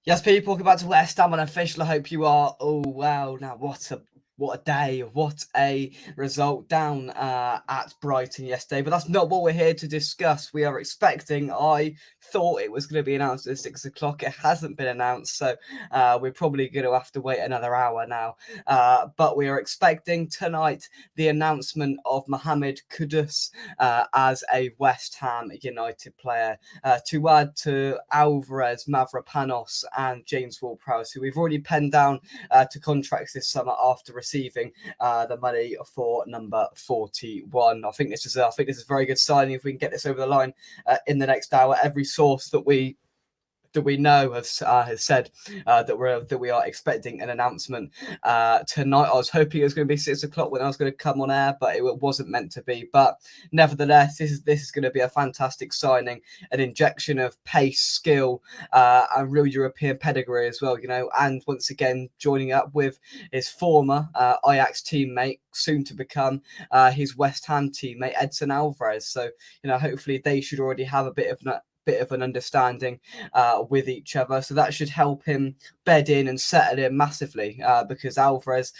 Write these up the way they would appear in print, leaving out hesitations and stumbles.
Yes, people, welcome back to West Ham Unofficial. I hope you are all well. Now, what a day, what a result down at Brighton yesterday. But that's not what we're here to discuss. We are expecting, I thought it was going to be announced at 6 o'clock. It hasn't been announced, so we're probably going to have to wait another hour now. But we are expecting tonight the announcement of Mohammed Kudus as a West Ham United player to add to Alvarez, Mavropanos and James Ward-Prowse, who we've already penned down to contracts this summer after receiving the money for number 41. I think this is a very good signing if we can get this over the line in the next hour. Every source that we know has said that we are expecting an announcement tonight. I was hoping it was going to be 6 o'clock when I was going to come on air, but it wasn't meant to be. But nevertheless, this is going to be a fantastic signing, an injection of pace, skill, and real European pedigree as well. And once again joining up with his former Ajax teammate, soon to become his West Ham teammate Edson Alvarez. So hopefully they should already have a bit of an understanding with each other, so that should help him bed in and settle in massively, because Alvarez,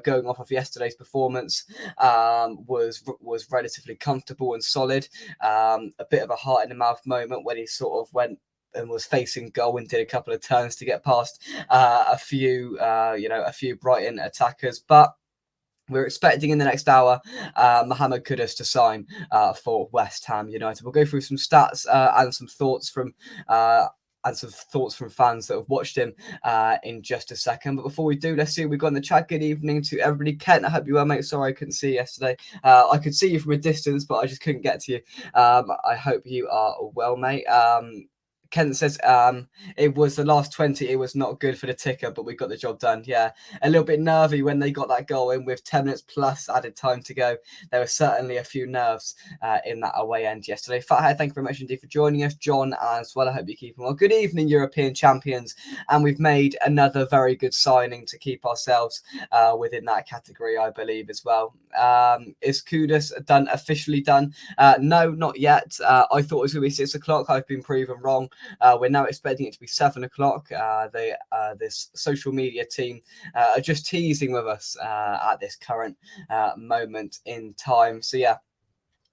going off of yesterday's performance, was relatively comfortable and solid. A bit of a heart in the mouth moment when he sort of went and was facing goal and did a couple of turns to get past a few Brighton attackers, but we're expecting in the next hour Mohammed Kudus to sign for West Ham United. We'll go through some stats and some thoughts from fans that have watched him in just a second. But before we do, let's see what we've got in the chat. Good evening to everybody. Kent, I hope you well, mate. Sorry I couldn't see you yesterday. I could see you from a distance, but I just couldn't get to you. I hope you are well, mate. Kent says it was the last 20. It was not good for the ticker, but we got the job done. Yeah, a little bit nervy when they got that goal in with 10 minutes plus added time to go. There were certainly a few nerves in that away end yesterday. Fathead, thank you very much indeed for joining us. John as well. I hope you're keeping well. Good evening, European champions. And we've made another very good signing to keep ourselves within that category, I believe, as well. Is Kudus officially done? No, not yet. I thought it was going to be 6 o'clock. I've been proven wrong. We're now expecting it to be 7 o'clock. This social media team are just teasing with us at this current moment in time. So yeah,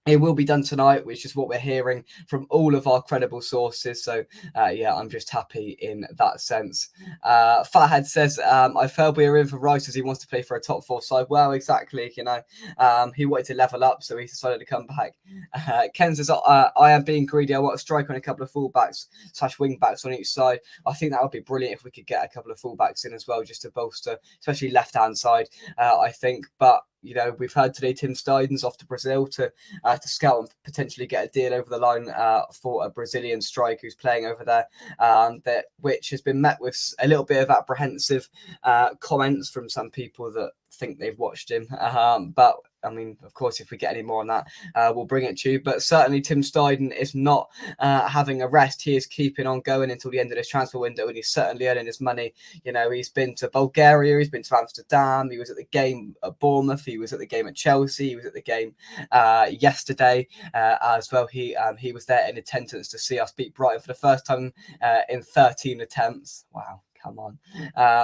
it will be done tonight, which is what we're hearing from all of our credible sources. So, yeah, I'm just happy in that sense. Fathead says, I've heard we're in for Rice as he wants to play for a top four side. Well, exactly. He wanted to level up, so he decided to come back. Ken says, I am being greedy. I want a striker and a couple of fullbacks / wing backs on each side. I think that would be brilliant if we could get a couple of fullbacks in as well, just to bolster, especially left-hand side, I think. But we've heard today Tim Steiden's off to Brazil to scout and potentially get a deal over the line for a Brazilian striker who's playing over there, which has been met with a little bit of apprehensive comments from some people that think they've watched him. But I mean, of course, if we get any more on that, we'll bring it to you. But certainly Tim Steiden is not having a rest. He is keeping on going until the end of this transfer window, and he's certainly earning his money. He's been to Bulgaria, he's been to Amsterdam, he was at the game at Bournemouth, he was at the game at Chelsea, he was at the game yesterday as well. He was there in attendance to see us beat Brighton for the first time in 13 attempts. Wow. Come on.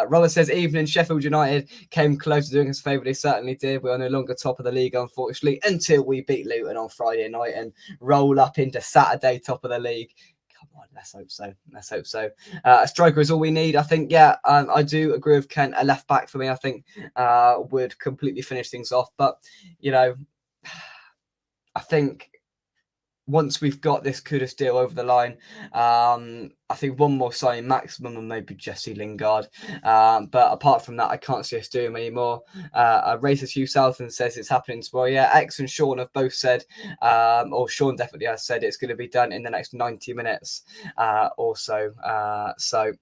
Robert says, evening, Sheffield United came close to doing us a favour. They certainly did. We are no longer top of the league, unfortunately, until we beat Luton on Friday night and roll up into Saturday top of the league. Come on, let's hope so. A striker is all we need. I think, yeah, I do agree with Kent. A left back for me, I think, would completely finish things off. But, I think once we've got this Kudus deal over the line, I think one more signing maximum and maybe Jesse Lingard. But apart from that, I can't see us doing anymore. Racist Hugh Southland says it's happening tomorrow. Yeah, X and Sean have both said, or Sean definitely has said it's going to be done in the next 90 minutes or so. So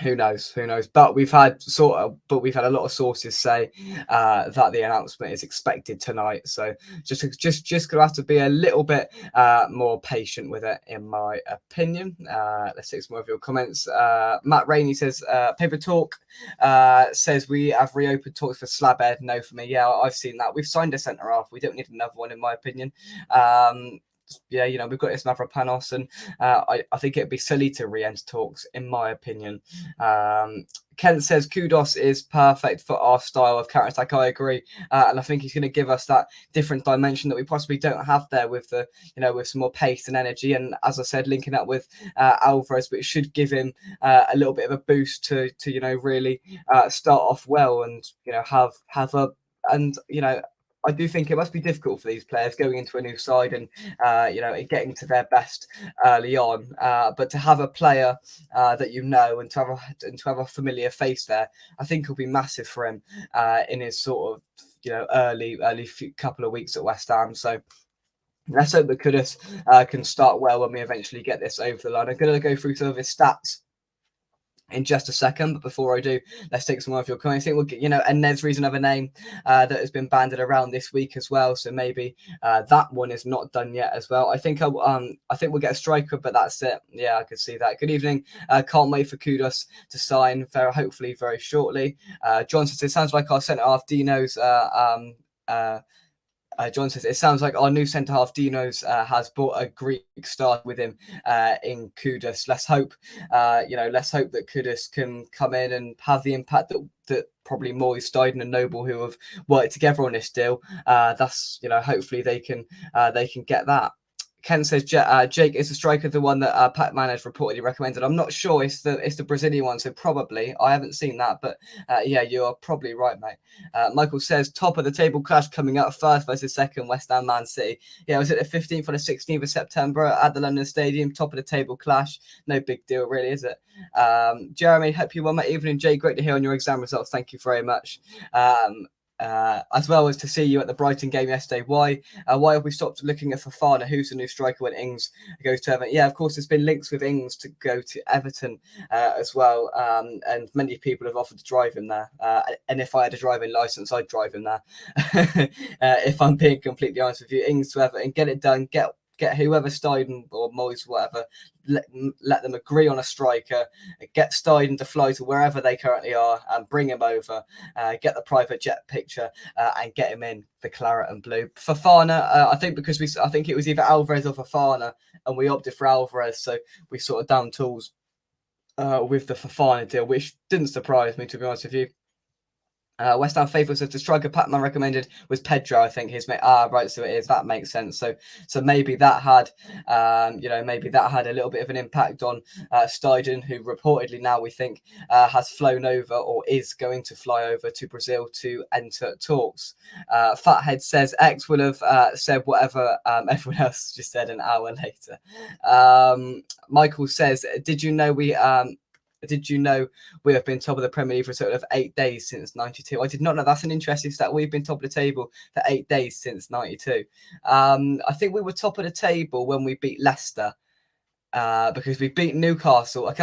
who knows? But we've had a lot of sources say that the announcement is expected tonight. So just gonna have to be a little bit more patient with it, in my opinion. Let's take some more of your comments. Matt Rainey says, Paper Talk says we have reopened talks for Slabhead. No for me. Yeah, I've seen that. We've signed a centre half. We don't need another one, in my opinion. yeah, we've got this Mavropanos, and I think it'd be silly to re-enter talks, in my opinion. Kent says Kudus is perfect for our style of counter attack. I agree, and I think he's going to give us that different dimension that we possibly don't have there with the, with some more pace and energy. And as I said, linking up with Alvarez, which should give him a little bit of a boost to really start off well, and have a, and I do think it must be difficult for these players going into a new side and getting to their best early on. But to have a player that and to have a familiar face there, I think will be massive for him in his sort of early couple of weeks at West Ham. So let's hope that Kudus can start well when we eventually get this over the line. I'm going to go through some of his stats in just a second, but before I do, let's take some more of your comments. I think we'll get, and Nesri's another name that has been banded around this week as well, so maybe that one is not done yet as well. I think we'll get a striker, but that's it. Yeah, I could see that. Good evening. Can't wait for Kudus to sign hopefully very shortly. Johnson says, it sounds like our centre half Dino's John says, it sounds like our new centre-half Dinos has brought a Greek star with him in Kudus. Let's hope that Kudus can come in and have the impact that probably Moyes, Steiden and Noble, who have worked together on this deal. That's, hopefully they can get that. Ken says Jake is the striker, the one that Pac-Man has reportedly recommended. I'm not sure. It's the Brazilian one, so probably. I haven't seen that, but yeah, you are probably right, mate. Michael says top of the table clash coming up, first versus second, West Ham Man City. Yeah, was it the 15th or the 16th of September at the London Stadium? Top of the table clash. No big deal, really, is it? Jeremy, hope you well, mate. Evening, Jay. Great to hear on your exam results. Thank you very much. As well as to see you at the Brighton game yesterday. Why have we stopped looking at Fofana, who's the new striker when Ings goes to Everton? Yeah, of course, there's been links with Ings to go to Everton as well, and many people have offered to drive him there. And if I had a driving license, I'd drive him there. If I'm being completely honest with you, Ings to Everton, get it done. Get whoever, Steiden or Moyes, whatever, let them agree on a striker, get Steiden to fly to wherever they currently are and bring him over, get the private jet picture and get him in the claret and blue. Fofana, I think I think it was either Alvarez or Fofana, and we opted for Alvarez, so we sort of down tools with the Fofana deal, which didn't surprise me, to be honest with you. West Ham faithful says the striker Pac-Man recommended was Pedro. I think his mate. Right, so it is. That makes sense. So maybe that had, maybe that had a little bit of an impact on Steiden, who reportedly now we think has flown over or is going to fly over to Brazil to enter talks. Fathead says X will have said whatever everyone else just said an hour later. Michael says, did you know we have been top of the Premier League for sort of 8 days since 92? I did not know. That's an interesting stat. We've been top of the table for 8 days since 92. I think we were top of the table when we beat Leicester because we beat Newcastle a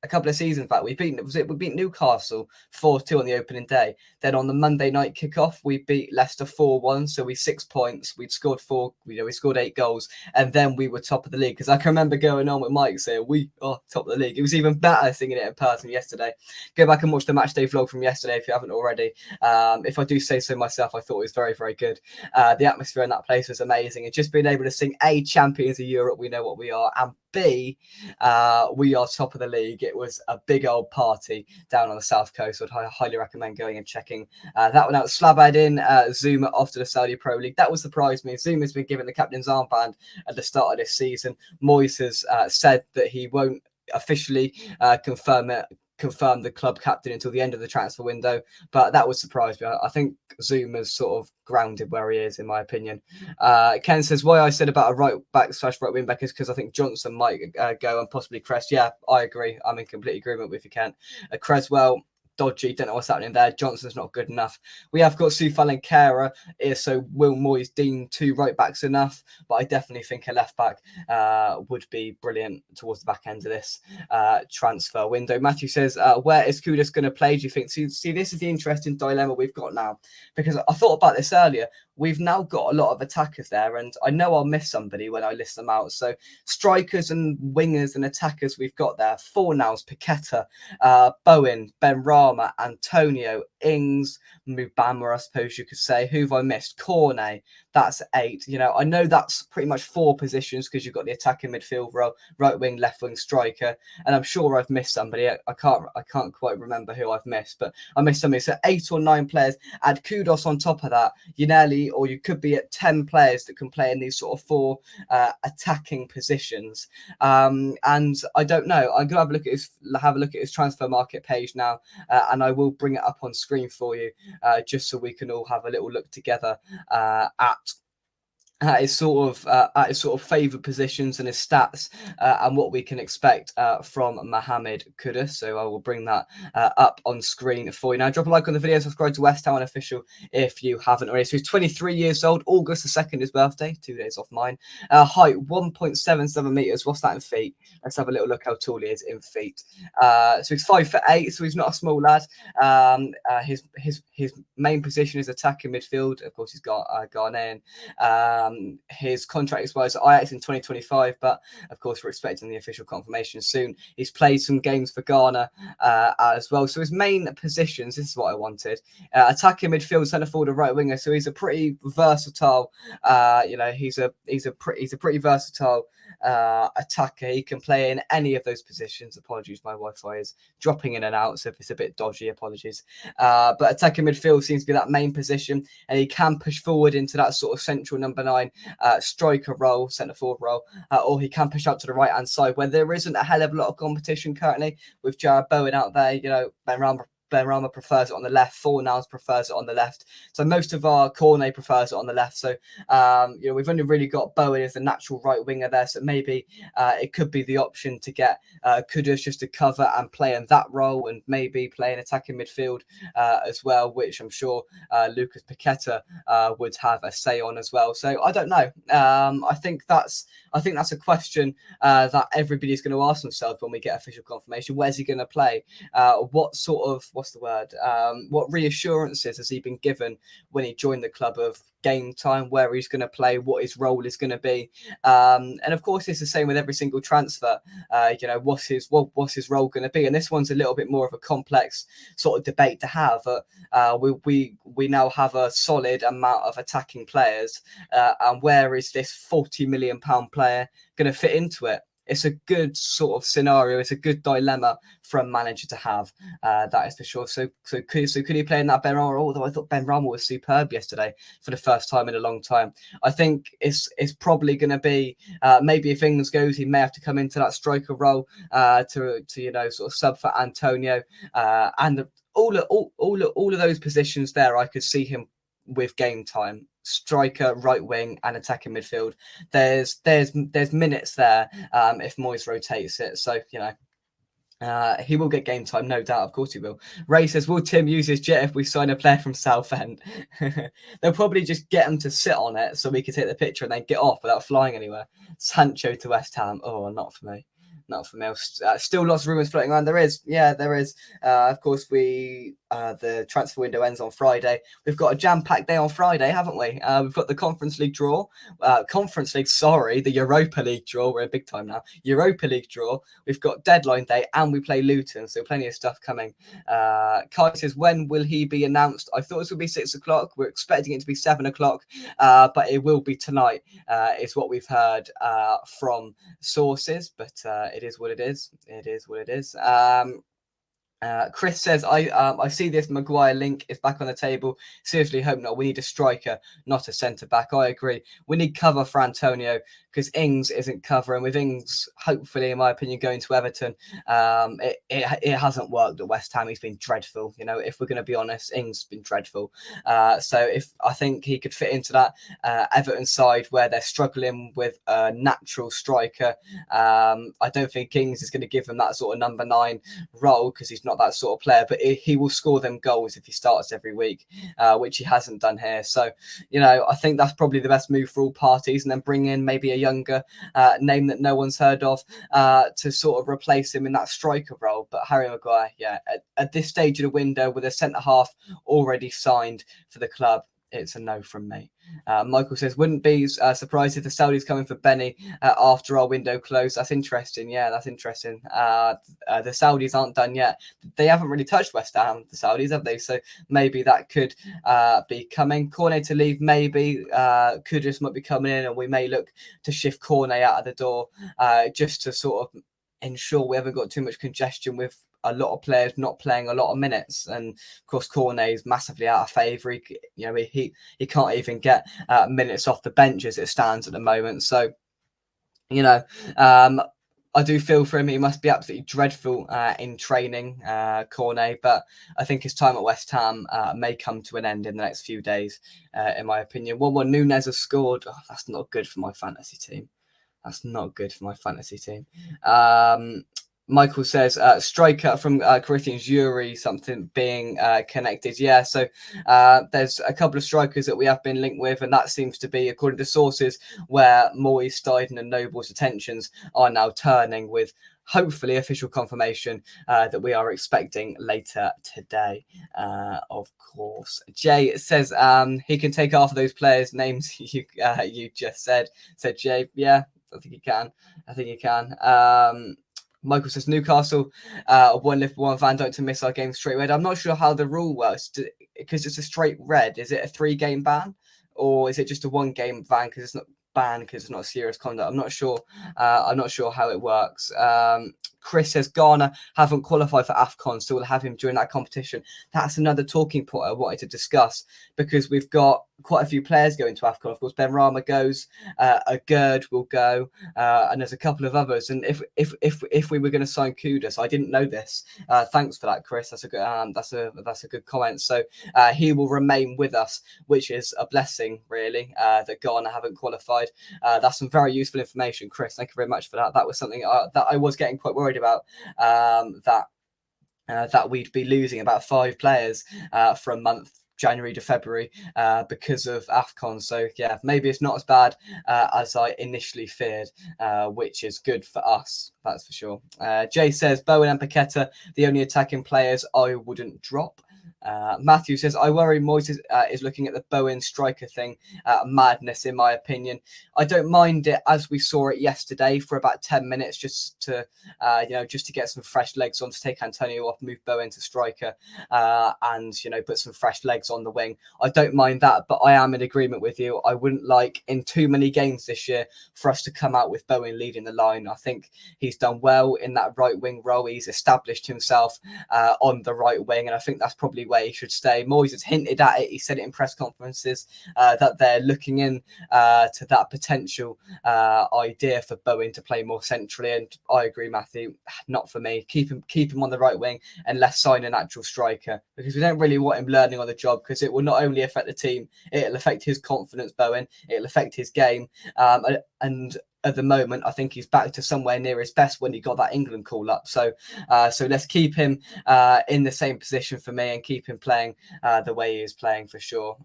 couple of seasons back. We beat Newcastle 4-2 on the opening day. Then on the Monday night kickoff, we beat Leicester 4-1. So we 6 points. We'd scored we scored 8 goals, and then we were top of the league. Because I can remember going on with Mike saying we are top of the league. It was even better singing it in person yesterday. Go back and watch the matchday vlog from yesterday if you haven't already. If I do say so myself, I thought it was very, very good. The atmosphere in that place was amazing, and just being able to sing A, champions of Europe, we know what we are, and B, we are top of the league. It was a big old party down on the south coast. I'd highly recommend going and checking that one out. Slabad in Zuma off to the Saudi Pro League. That will surprise me. Zuma's been given the captain's armband at the start of this season. Moyes has said that he won't officially confirm the club captain until the end of the transfer window, but that would surprise me. I think Zuma's sort of grounded where he is, in my opinion. Ken says, why I said about a right back / right wing back is because I think Johnson might go and possibly Cress. Yeah, I agree. I'm in complete agreement with you, Ken. Creswell, dodgy, don't know what's happening there. Johnson's not good enough. We have got Soufal and Kera, so will Moyes deem 2 right backs enough? But I definitely think a left back would be brilliant towards the back end of this transfer window. Matthew says, where is Kudus going to play, do you think? See, this is the interesting dilemma we've got now, because I thought about this earlier. We've now got a lot of attackers there, and I know I'll miss somebody when I list them out. So strikers and wingers and attackers we've got there. Fornals, Paqueta, Bowen, Ben Rama, Benrahma, Antonio, Ings, Mubama, I suppose you could say. Who have I missed? Cornet. That's 8. You know, I know that's pretty much 4 positions because you've got the attacking midfield role, right wing, left wing, striker, and I'm sure I've missed somebody. I can't quite remember who I've missed, but I missed somebody. So 8 or 9 players. Add Kudus on top of that. You nearly, or you could be at 10 players that can play in these sort of 4 attacking positions. And I don't know. I'm gonna have a look at his transfer market page now, and I will bring it up on screen for you, just so we can all have a little look together at his sort of favoured positions and his stats, and what we can expect from Mohammed Kudus. So I will bring that up on screen for you now. Drop a like on the video, subscribe to West Ham Official if you haven't already. So he's 23 years old. August the 2nd, his birthday, 2 days off mine. Height 1.77 meters. What's that in feet? Let's have a little look how tall he is in feet. So he's 5'8", so he's not a small lad. His main position is attacking midfield. Of course, he's got Ghanaian. His contract expires at Ajax in 2025, but of course we're expecting the official confirmation soon. He's played some games for Ghana as well. So his main positions, this is what I wanted: attacking midfield, centre forward, and right winger. So he's a pretty versatile. You know, he's a pretty versatile attacker. He can play in any of those positions. Apologies, my Wi-Fi is dropping in and out, so if it's a bit dodgy, apologies. But attacking midfield seems to be that main position, and he can push forward into that sort of central number 9 striker role, centre forward role, or he can push out to the right hand side where there isn't a hell of a lot of competition currently with Jared Bowen out there. You know, Benrahma prefers it on the left. Fornals prefers it on the left. So most of our Cornet prefers it on the left. So, you know, we've only really got Bowen as the natural right winger there. So maybe it could be the option to get Kudus just to cover and play in that role, and maybe play an attacking midfield as well, which I'm sure Lucas Paqueta would have a say on as well. So I don't know. I think that's a question that everybody's going to ask themselves when we get official confirmation. Where's he going to play? What reassurances has he been given when he joined the club of game time, where he's going to play, what his role is going to be? And of course, it's the same with every single transfer. You know, what's his role going to be? And this one's a little bit more of a complex sort of debate to have. We now have a solid amount of attacking players, and where is this £40 million player going to fit into it? It's a good sort of scenario. It's a good dilemma for a manager to have. That is for sure. So could he play in that Benrahma? Although I thought Benrahma was superb yesterday for the first time in a long time. I think it's probably going to be maybe if Ings goes, he may have to come into that striker role to you know, sort of sub for Antonio, and all of those positions there. I could see him with game time. Striker, right wing, and attacking midfield. There's minutes there if Moyes rotates it. So, you know, he will get game time, no doubt. Of course he will. Ray says, will Tim use his jet if we sign a player from Southend? They'll probably just get him to sit on it so we can take the picture and then get off without flying anywhere. Sancho to West Ham. Oh, not for me. Not for me. Still lots of rumours floating around. There is. Of course, the transfer window ends on Friday. We've got a jam-packed day on Friday, haven't we? We've got the Conference League draw. The Europa League draw. We're in big time now. Europa League draw. We've got deadline day, and we play Luton, so plenty of stuff coming. Kai says, when will he be announced? I thought this would be 6 o'clock. We're expecting it to be 7 o'clock, but it will be tonight, is what we've heard from sources, but it is what it is. It is what it is. Chris says, I see this Maguire link is back on the table. Seriously, hope not. We need a striker, not a centre-back. I agree. We need cover for Antonio because Ings isn't covering. With Ings, hopefully, in my opinion, going to Everton, it hasn't worked at West Ham. He's been dreadful. You know, if we're going to be honest, Ings has been dreadful. So if I think he could fit into that Everton side where they're struggling with a natural striker, I don't think Ings is going to give them that sort of number 9 role because he's not that sort of player, but he will score them goals if he starts every week, which he hasn't done here. So, you know, I think that's probably the best move for all parties, and then bring in maybe a younger name that no one's heard of to sort of replace him in that striker role. But Harry Maguire, yeah, at this stage of the window with a centre half already signed for the club, it's a no from me. Michael says, wouldn't be surprised if the Saudis coming for Benny after our window closed. That's interesting. Yeah, that's interesting. The Saudis aren't done yet. They haven't really touched West Ham, the Saudis, have they? So maybe that could be coming. Cornet to leave, maybe. Kudus might be coming in, and we may look to shift Cornet out of the door just to sort of ensure we haven't got too much congestion with a lot of players not playing a lot of minutes. And of course, Cornet is massively out of favour. He can't even get minutes off the bench as it stands at the moment. So, I do feel for him. He must be absolutely dreadful in training, Cornet. But I think his time at West Ham may come to an end in the next few days, in my opinion. 1-1 Nunez has scored. Oh, that's not good for my fantasy team. That's not good for my fantasy team. Michael says, striker from Corinthians, Yuri, something being connected. Yeah, so there's a couple of strikers that we have been linked with, and that seems to be, according to sources, where Moyes, Steiden and Noble's attentions are now turning, with hopefully official confirmation that we are expecting later today, of course. Jay says he can take half of those players' names you just said. Said Jay, yeah, I think he can. Michael says Newcastle, one Liverpool, one Van Dijk to miss our game straight red. I'm not sure how the rule works because it's a straight red. Is it a 3-game ban, or is it just a 1-game ban because it's not banned because it's not serious conduct? I'm not sure. I'm not sure how it works. Chris says Ghana haven't qualified for AFCON, so we'll have him during that competition. That's another talking point I wanted to discuss, because we've got quite a few players going to AFCON. Of course, Ben Rama goes, a Gerd will go, and there's a couple of others. And if we were going to sign Kudus, I didn't know this. Thanks for that, Chris. That's a good that's a good comment. So he will remain with us, which is a blessing, really. That Ghana haven't qualified. That's some very useful information, Chris. Thank you very much for that. That was something that I was getting quite worried about. That we'd be losing about 5 players for a month, January to February, because of AFCON. So yeah, maybe it's not as bad as I initially feared, which is good for us, that's for sure. Jay says Bowen and Paqueta, the only attacking players I wouldn't drop. Matthew says, I worry Moyes is looking at the Bowen striker thing. Madness, in my opinion. I don't mind it, as we saw it yesterday, for about 10 minutes, just to get some fresh legs on, to take Antonio off, move Bowen to striker, and put some fresh legs on the wing. I don't mind that, but I am in agreement with you. I wouldn't like, in too many games this year, for us to come out with Bowen leading the line. I think he's done well in that right wing role. He's established himself on the right wing, and I think that's probably where he should stay. Moyes has hinted at it. He said it in press conferences that they're looking in to that potential idea for Bowen to play more centrally. And I agree, Matthew. Not for me. Keep him on the right wing, and let's sign an actual striker, because we don't really want him learning on the job, because it will not only affect the team, it'll affect his confidence, Bowen. It'll affect his game, and at the moment, I think he's back to somewhere near his best when he got that England call up. So let's keep him in the same position for me, and keep him playing the way he is playing, for sure.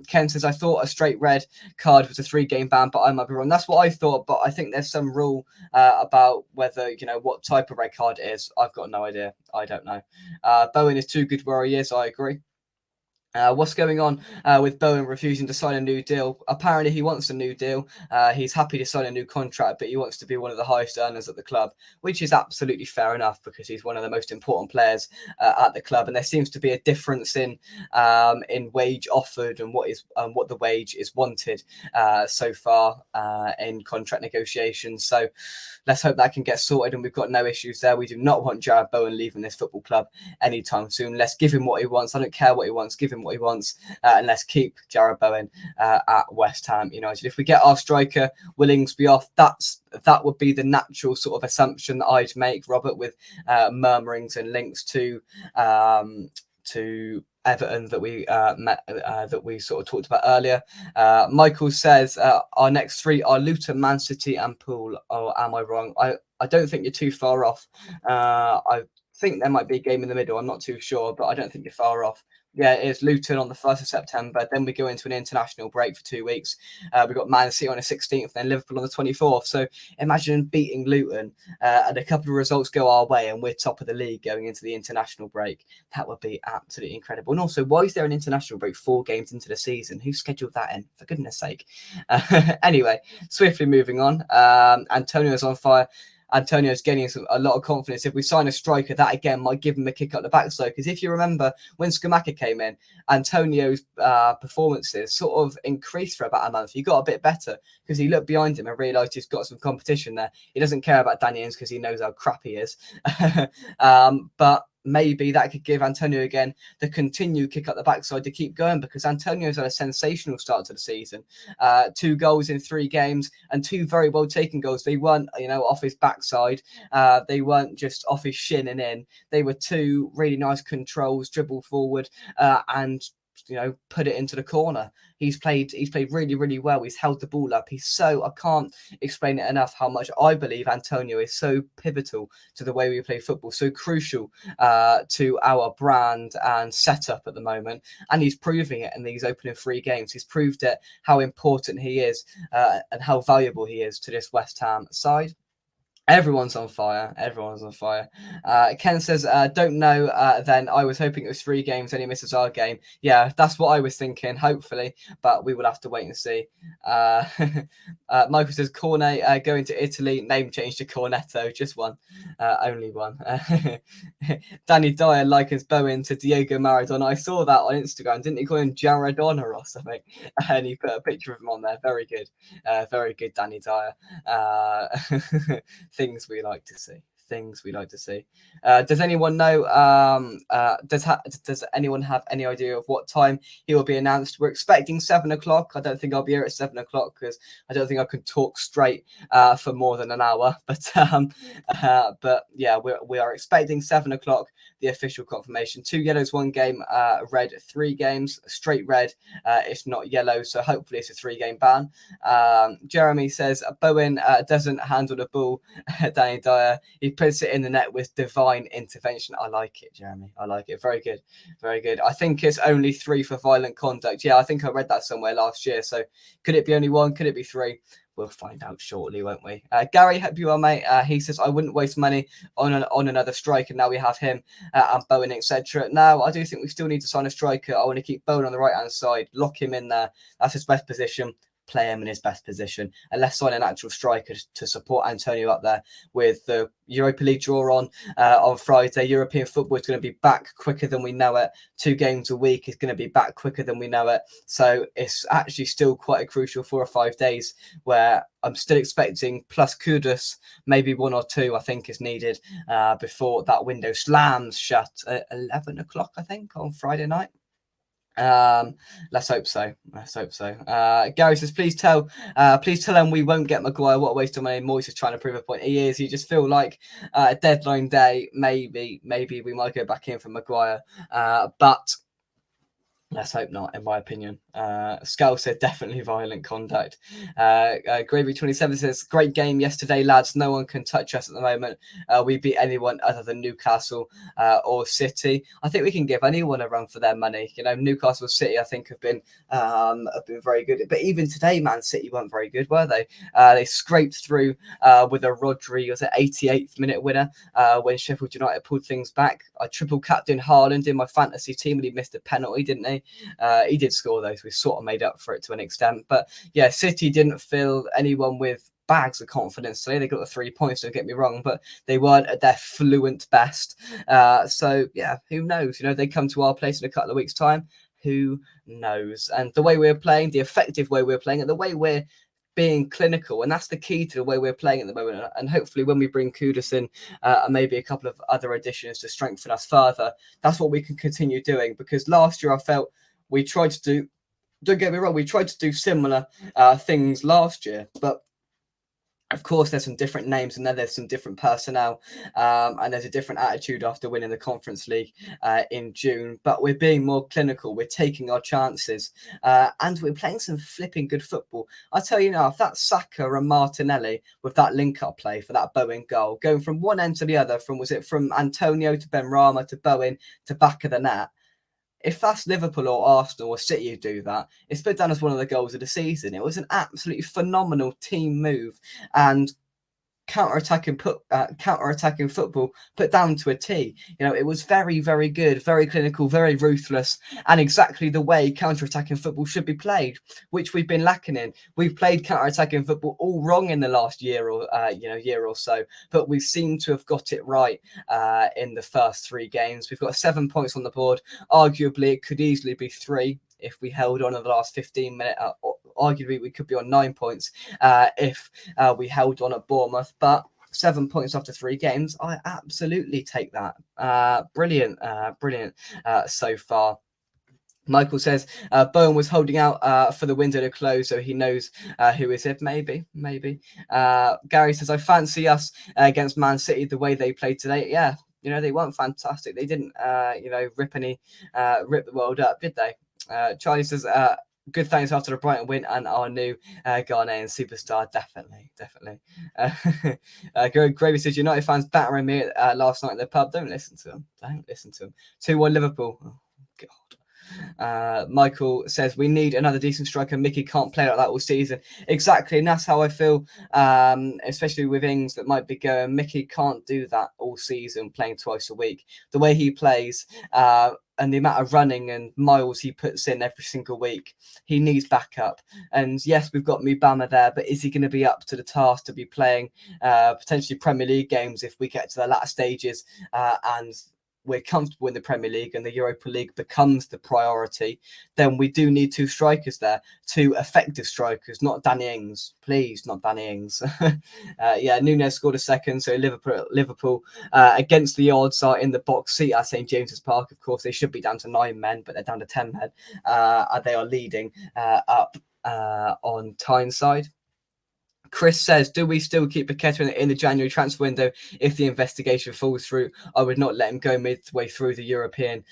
Ken says, I thought a straight red card was a 3-game ban, but I might be wrong. That's what I thought, but I think there's some rule about whether, what type of red card it is. I've got no idea. I don't know. Bowen is too good where he is. I agree. What's going on with Bowen refusing to sign a new deal? Apparently, he wants a new deal. He's happy to sign a new contract, but he wants to be one of the highest earners at the club, which is absolutely fair enough, because he's one of the most important players at the club. And there seems to be a difference in wage offered and what the wage is wanted so far in contract negotiations. So let's hope that can get sorted, and we've got no issues there. We do not want Jarrod Bowen leaving this football club anytime soon. Let's give him what he wants. I don't care what he wants. Give him what he wants, and let's keep Jarrod Bowen at West Ham United. If we get our striker Willingsby off, that would be the natural sort of assumption that I'd make, Robert, with murmurings and links to Everton that we sort of talked about earlier. Michael says our next 3 are Luton, Man City, and Poole. Oh, am I wrong? I don't think you're too far off. I think there might be a game in the middle. I'm not too sure, but I don't think you're far off. Yeah, it is Luton on the 1st of September. Then we go into an international break for 2 weeks. We've got Man City on the 16th, then Liverpool on the 24th. So imagine beating Luton and a couple of results go our way and we're top of the league going into the international break. That would be absolutely incredible. And also, why is there an international break 4 games into the season? Who scheduled that in? For goodness sake. Anyway, swiftly moving on. Antonio's on fire. Antonio's getting a lot of confidence. If we sign a striker, that again might give him a kick up the backside. Because if you remember, when Skamaka came in, Antonio's performances sort of increased for about a month. He got a bit better because he looked behind him and realised he's got some competition there. He doesn't care about Danny Ings because he knows how crap he is. But maybe that could give Antonio again the continued kick up the backside to keep going, because Antonio's had a sensational start to the season. 2 goals in 3 games and 2 very well taken goals. They weren't, off his backside. They weren't just off his shin and in. They were 2 really nice controls, dribble forward, and put it into the corner. He's played really, really well. He's held the ball up. I can't explain it enough how much I believe Antonio is so pivotal to the way we play football, so crucial to our brand and setup at the moment. And he's proving it in these opening 3 games. He's proved it, how important he is and how valuable he is to this West Ham side. Everyone's on fire. Ken says, don't know. Then I was hoping it was 3 games and he misses our game. Yeah, that's what I was thinking, hopefully, but we will have to wait and see. Michael says, Cornet going to Italy, name change to Cornetto, just one, only one. Danny Dyer likens Bowen to Diego Maradona. I saw that on Instagram. Didn't he call him Jaradona or something? And he put a picture of him on there. Very good, Danny Dyer. Things we like to see. Does anyone know? Does anyone have any idea of what time he will be announced? We're expecting 7 o'clock. I don't think I'll be here at 7 o'clock because I don't think I can talk straight for more than an hour. But yeah, we are expecting 7 o'clock. The official confirmation: 2 yellows, 1 game red, 3 games straight red. It's not yellow, so hopefully it's a 3-game ban. Jeremy says Bowen doesn't handle the ball. Danny Dyer, he puts it in the net with divine intervention. I like it, Jeremy. I like it. Very good. I think it's only 3 for violent conduct. Yeah, I think I read that somewhere last year. So could it be only 1? Could it be 3? We'll find out shortly, won't we? Gary, hope you are, mate. He says, I wouldn't waste money on another striker. Now we have him and Bowen, etc. Now, I do think we still need to sign a striker. I want to keep Bowen on the right-hand side, lock him in there. That's his best position. Play him in his best position, and let's sign an actual striker to support Antonio up there. With the Europa League draw on Friday, European football is going to be back quicker than we know it. 2 games a week is going to be back quicker than we know it. So it's actually still quite a crucial 4 or 5 days where I'm still expecting, plus Kudus, maybe 1 or 2, I think, is needed before that window slams shut at 11 o'clock, I think, on Friday night. Let's hope so. Gary says, please tell him we won't get Maguire. What a waste of money. Moyes is trying to prove a point. He is. You just feel like deadline day, maybe we might go back in for Maguire, but let's hope not, in my opinion. Scal said definitely violent conduct. Gravy27 says, great game yesterday, lads. No one can touch us at the moment. We beat anyone other than Newcastle or City. I think we can give anyone a run for their money. Newcastle City, I think, have been very good. But even today, Man City weren't very good, were they? They scraped through with a Rodri, was it 88th minute winner when Sheffield United pulled things back. I triple captain Haaland in my fantasy team, and he missed a penalty, didn't he? He did score though, so we sort of made up for it to an extent. But yeah, City didn't fill anyone with bags of confidence today. They got the 3 points, don't get me wrong, but they weren't at their fluent best. So yeah, who knows? They come to our place in a couple of weeks' time. Who knows? And the way we're playing, the effective way we're playing, and the way we're being clinical, and that's the key to the way we're playing at the moment. And hopefully when we bring Kudus in and maybe a couple of other additions to strengthen us further, that's what we can continue doing. Because last year I felt we tried to do, don't get me wrong, we tried to do similar things last year, but of course, there's some different names, and then there's some different personnel, and there's a different attitude after winning the Conference League in June. But we're being more clinical. We're taking our chances, and we're playing some flipping good football. I tell you now, if that Saka and Martinelli with that link-up play for that Bowen goal, going from one end to the other, from Antonio to Benrahma to Bowen to back of the net, if that's Liverpool or Arsenal or City who do that, it's put down as one of the goals of the season. It was an absolutely phenomenal team move and counter-attacking football put down to a T. You know, it was very, very good, very clinical, very ruthless, and exactly the way counter-attacking football should be played, which we've been lacking in. We've played counter-attacking football all wrong in the last year or so, but we seem to have got it right in the first 3 games. We've got 7 points on the board. Arguably, it could easily be 3 if we held on in the last 15 minutes. Arguably, we could be on 9 points if we held on at Bournemouth. But 7 points after 3 games, I absolutely take that. Brilliant so far. Michael says Bowen was holding out for the window to close, so he knows who is it. Maybe. Gary says, I fancy us against Man City the way they played today. Yeah, you know, they weren't fantastic. They didn't, rip the world up, did they? Charlie says, good thanks after the Brighton win and our new Ghanaian superstar. Definitely. Gravy says, United fans battering me last night in the pub. Don't listen to them. 2-1 Liverpool. Oh, God. Michael says, we need another decent striker. Mickey can't play like that all season. Exactly, and that's how I feel, especially with Ings that might be going. Mickey can't do that all season, playing twice a week. The way he plays and the amount of running and miles he puts in every single week, he needs backup. And yes, we've got Mubama there, but is he going to be up to the task to be playing potentially Premier League games if we get to the latter stages and we're comfortable in the Premier League and the Europa League becomes the priority? Then we do need 2 strikers there, 2 effective strikers, not Danny Ings. Please, not Danny Ings. Núñez scored a second, so Liverpool against the odds are in the box seat at St James's Park. Of course, they should be down to 9 men, but they're down to 10 men. They are leading up on Tyneside. Chris says, do we still keep Paqueta in the January transfer window if the investigation falls through? I would not let him go midway through the European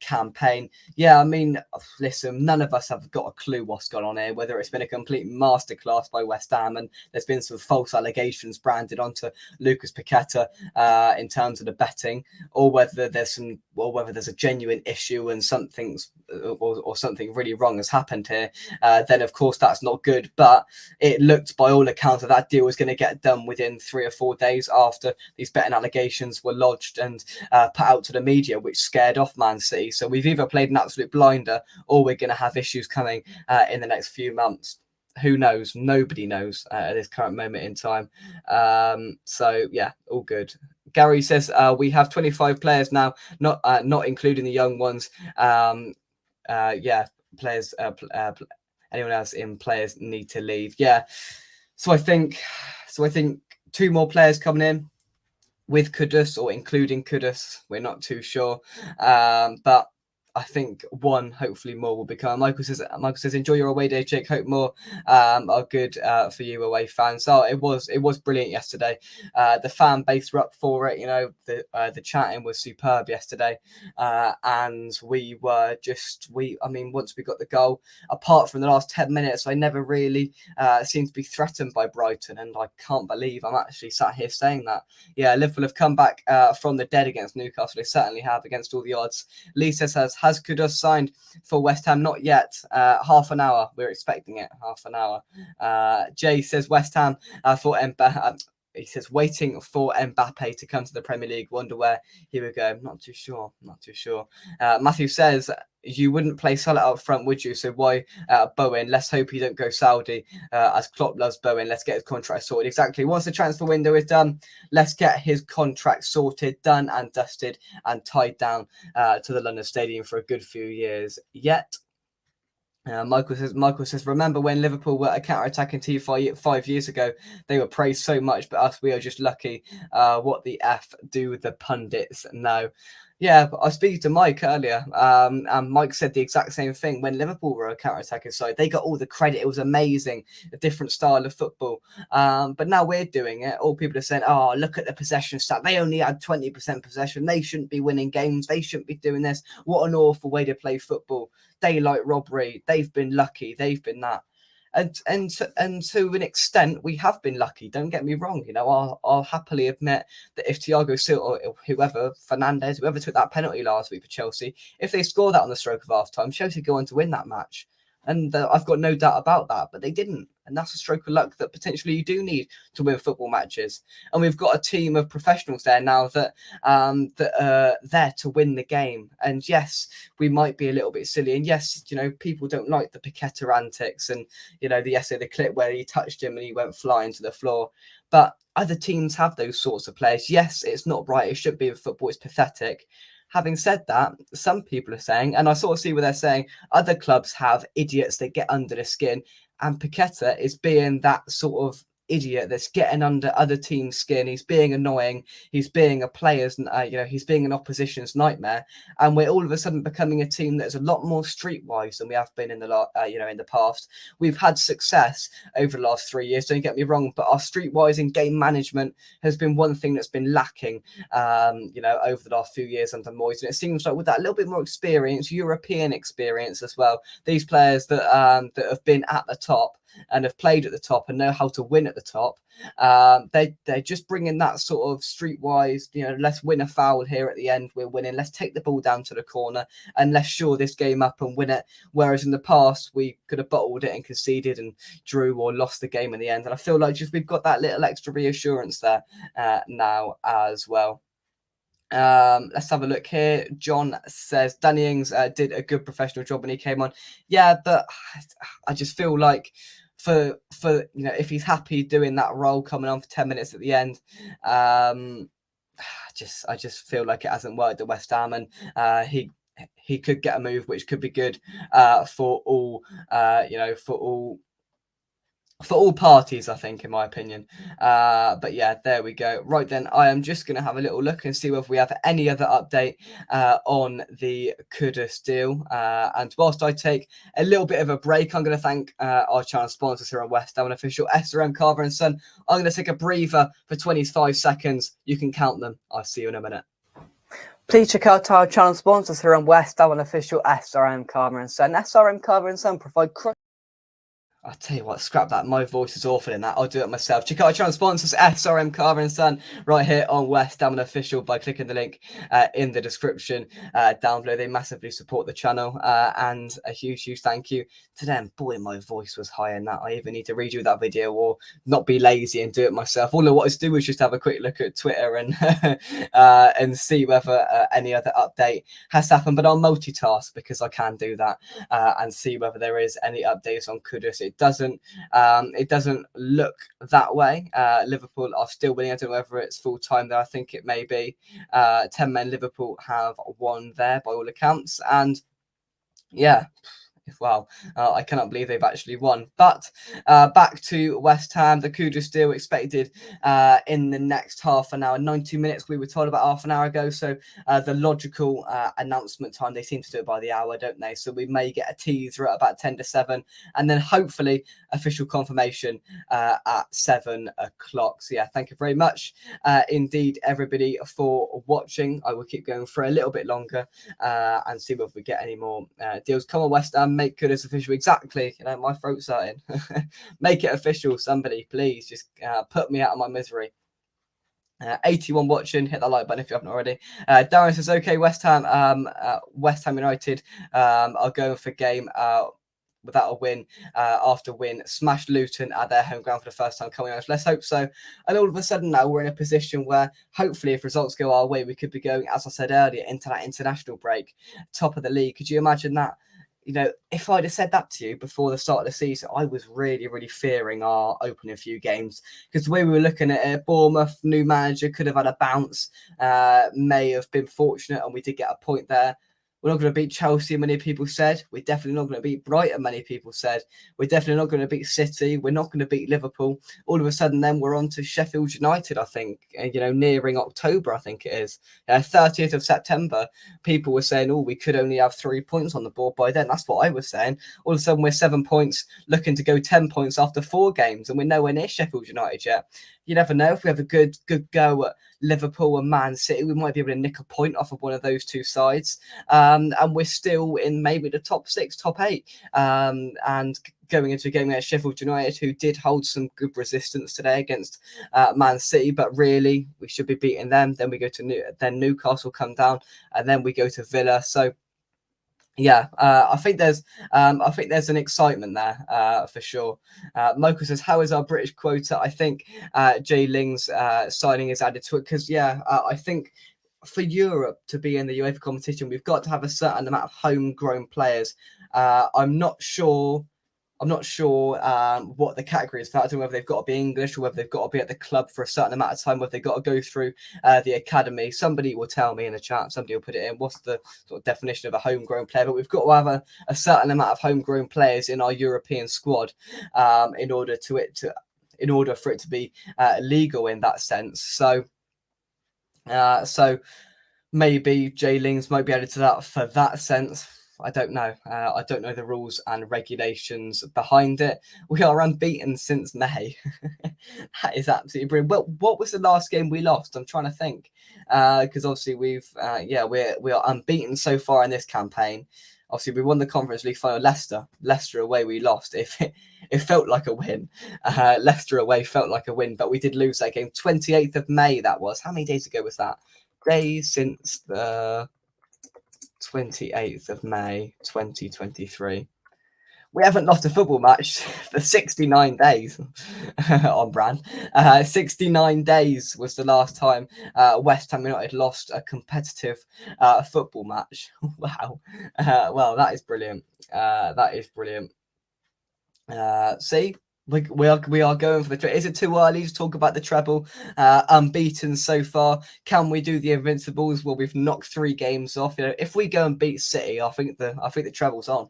campaign. Yeah, I mean, listen, none of us have got a clue what's gone on here, whether it's been a complete masterclass by West Ham and there's been some false allegations branded onto Lucas Paqueta in terms of the betting, or whether there's a genuine issue and something's or something really wrong has happened here. Then of course that's not good, but it looked by all accounts that that deal was going to get done within 3 or 4 days after these betting allegations were lodged and put out to the media, which scared off Man City. So we've either played an absolute blinder or we're going to have issues coming in the next few months. Who knows? Nobody knows at this current moment in time. So yeah, all good. Gary says we have 25 players now, not including the young ones. Players. Anyone else in players need to leave. Yeah. So I think 2 more players coming in with Kudus or including Kudus. We're not too sure, but I think 1, hopefully more, will become. Michael says, enjoy your away day, Jake. Hope more are good for you away fans. So it was brilliant yesterday. The fan base were up for it. You know, the chatting was superb yesterday, and once we got the goal, apart from the last 10 minutes, I never really seemed to be threatened by Brighton, and I can't believe I'm actually sat here saying that. Yeah, Liverpool have come back from the dead against Newcastle. They certainly have, against all the odds. Lee says, has Kudus signed for West Ham? Not yet. Half an hour. We're expecting it. Half an hour. Jay says West Ham for Mbappe. He says waiting for Mbappe to come to the Premier League. Wonder where he would go. Not too sure. Matthew says, you wouldn't play Salah up front, would you? So why Bowen? Let's hope he don't go Saudi, as Klopp loves Bowen. Let's get his contract sorted. Exactly. Once the transfer window is done, let's get his contract sorted, done and dusted, and tied down to the London Stadium for a good few years yet. Michael says, remember when Liverpool were a counter-attacking team 5 years ago? They were praised so much, but us, we are just lucky. What the F do the pundits know? Yeah, I was speaking to Mike earlier, and Mike said the exact same thing. When Liverpool were a counter-attacking side, they got all the credit. It was amazing, a different style of football. But now we're doing it. All people are saying, oh, look at the possession stat. They only had 20% possession. They shouldn't be winning games. They shouldn't be doing this. What an awful way to play football. Daylight robbery. They've been lucky. They've been that. and to an extent, we have been lucky. Don't get me wrong. I'll happily admit that if Thiago Silva or whoever, Fernandes, whoever took that penalty last week for Chelsea, if they score that on the stroke of half time, Chelsea go on to win that match. And I've got no doubt about that, but they didn't. And that's a stroke of luck that potentially you do need to win football matches. And we've got a team of professionals there now that are there to win the game. And yes, we might be a little bit silly. And yes, people don't like the Paqueta antics and, the clip where he touched him and he went flying to the floor. But other teams have those sorts of players. Yes, it's not right. It should be in football. It's pathetic. Having said that, some people are saying, and I sort of see what they're saying, other clubs have idiots that get under the skin, and Paqueta is being that sort of idiot that's getting under other teams' skin. He's being annoying. He's being a player's, he's being an opposition's nightmare. And we're all of a sudden becoming a team that's a lot more streetwise than we have been in the past. We've had success over the last 3 years. Don't get me wrong, but our streetwise and game management has been one thing that's been lacking, over the last few years under Moyes. And it seems like with that little bit more experience, European experience as well, these players that have been at the top and have played at the top and know how to win at the top, they're just bringing that sort of streetwise, let's win a foul here at the end, we're winning, let's take the ball down to the corner and let's shore this game up and win it. Whereas in the past, we could have bottled it and conceded and drew or lost the game in the end. And I feel like just we've got that little extra reassurance there now as well. Let's have a look here. John says Danny Ings did a good professional job when he came on. Yeah, but I just feel like for if he's happy doing that role, coming on for 10 minutes at the end, I just feel like it hasn't worked at West Ham, and he could get a move which could be good for all for all parties, I think, in my opinion. But yeah, there we go. Right then, I am just going to have a little look and see whether we have any other update on the Kudus deal. And whilst I take a little bit of a break, I'm going to thank our channel sponsors here on West Ham, official SRM Carver and Son. I'm going to take a breather for 25 seconds. You can count them. I'll see you in a minute. Please check out our channel sponsors here on West Ham, official SRM Carver and Son. SRM Carver and Son provide I'll tell you what, scrap that. My voice is awful in that. I'll do it myself. Check out our channel sponsors, SRM Carver and Son, right here on West Ham Official by clicking the link in the description down below. They massively support the channel, and a huge thank you to them. Boy, my voice was high in that. I even need to redo that video or not be lazy and do it myself. All I wanted to do was just have a quick look at Twitter and see whether any other update has happened. But I'll multitask because I can do that and see whether there is any updates on Kudus. It doesn't look that way. Liverpool are still winning. I don't know whether it's full time there. I think it may be. 10 men Liverpool have won there by all accounts, and yeah. Wow, I cannot believe they've actually won. But back to West Ham, the Kudus deal expected in the next half an hour, 90 minutes. We were told about half an hour ago. So the logical announcement time, they seem to do it by the hour, don't they? So we may get a teaser at about 10 to 7, and then hopefully official confirmation at 7 o'clock. So yeah, thank you very much indeed, everybody, for watching. I will keep going for a little bit longer and see if we get any more deals. Come on, West Ham. Make Kudus official. Exactly. My throat's hurting. Make it official, somebody, please. Just put me out of my misery. 81 watching. Hit that like button if you haven't already. Darren says, okay, West Ham United are going for game without a win after win. Smashed Luton at their home ground for the first time coming out. Let's hope so. And all of a sudden now we're in a position where hopefully if results go our way, we could be going, as I said earlier, into that international break, top of the league. Could you imagine that? If I'd have said that to you before the start of the season, I was really, really fearing our opening few games, because the way we were looking at it, Bournemouth, new manager, could have had a bounce, may have been fortunate, and we did get a point there. We're not going to beat Chelsea, many people said. We're definitely not going to beat Brighton, many people said. We're definitely not going to beat City. We're not going to beat Liverpool. All of a sudden, then we're on to Sheffield United, I think, nearing October, I think it is. 30th of September, people were saying, oh, we could only have 3 points on the board by then. That's what I was saying. All of a sudden, we're 7 points, looking to go 10 points after 4 games, and we're nowhere near Sheffield United yet. You never know. If we have a good go at Liverpool and Man City, we might be able to nick a point off of one of those two sides. And we're still in maybe the top 6, top 8. And going into a game against Sheffield United, who did hold some good resistance today against Man City, but really we should be beating them. Then we go to then Newcastle come down, and then we go to Villa. So yeah, I think there's an excitement there for sure. Mocha says, "How is our British quota?" I think Jay Ling's signing is added to it because I think for Europe to be in the UEFA competition, we've got to have a certain amount of homegrown players. I'm not sure what the category is for that. I don't know whether they've got to be English or whether they've got to be at the club for a certain amount of time, whether they've got to go through the academy. Somebody will tell me in the chat, somebody will put it in, what's the sort of definition of a homegrown player. But we've got to have a certain amount of homegrown players in our European squad in order for it to be legal in that sense. So maybe Jay Lings might be added to that for that sense. I don't know. I don't know the rules and regulations behind it. We are unbeaten since May. That is absolutely brilliant. Well, what was the last game we lost? I'm trying to think. Because obviously we are unbeaten so far in this campaign. Obviously, we won the Conference League final. Leicester away, we lost. It felt like a win. Leicester away felt like a win, but we did lose that game. 28th of May, that was. How many days ago was that? Days since the 28th of May 2023. We haven't lost a football match for 69 days. On brand. 69 days was the last time West Ham United lost a competitive football match. Wow. Well, that is brilliant. That is brilliant. See? We are going for the treble. Is it too early to talk about the treble? Unbeaten so far. Can we do the Invincibles? Well, we've knocked 3 games off. If we go and beat City, I think the treble's on.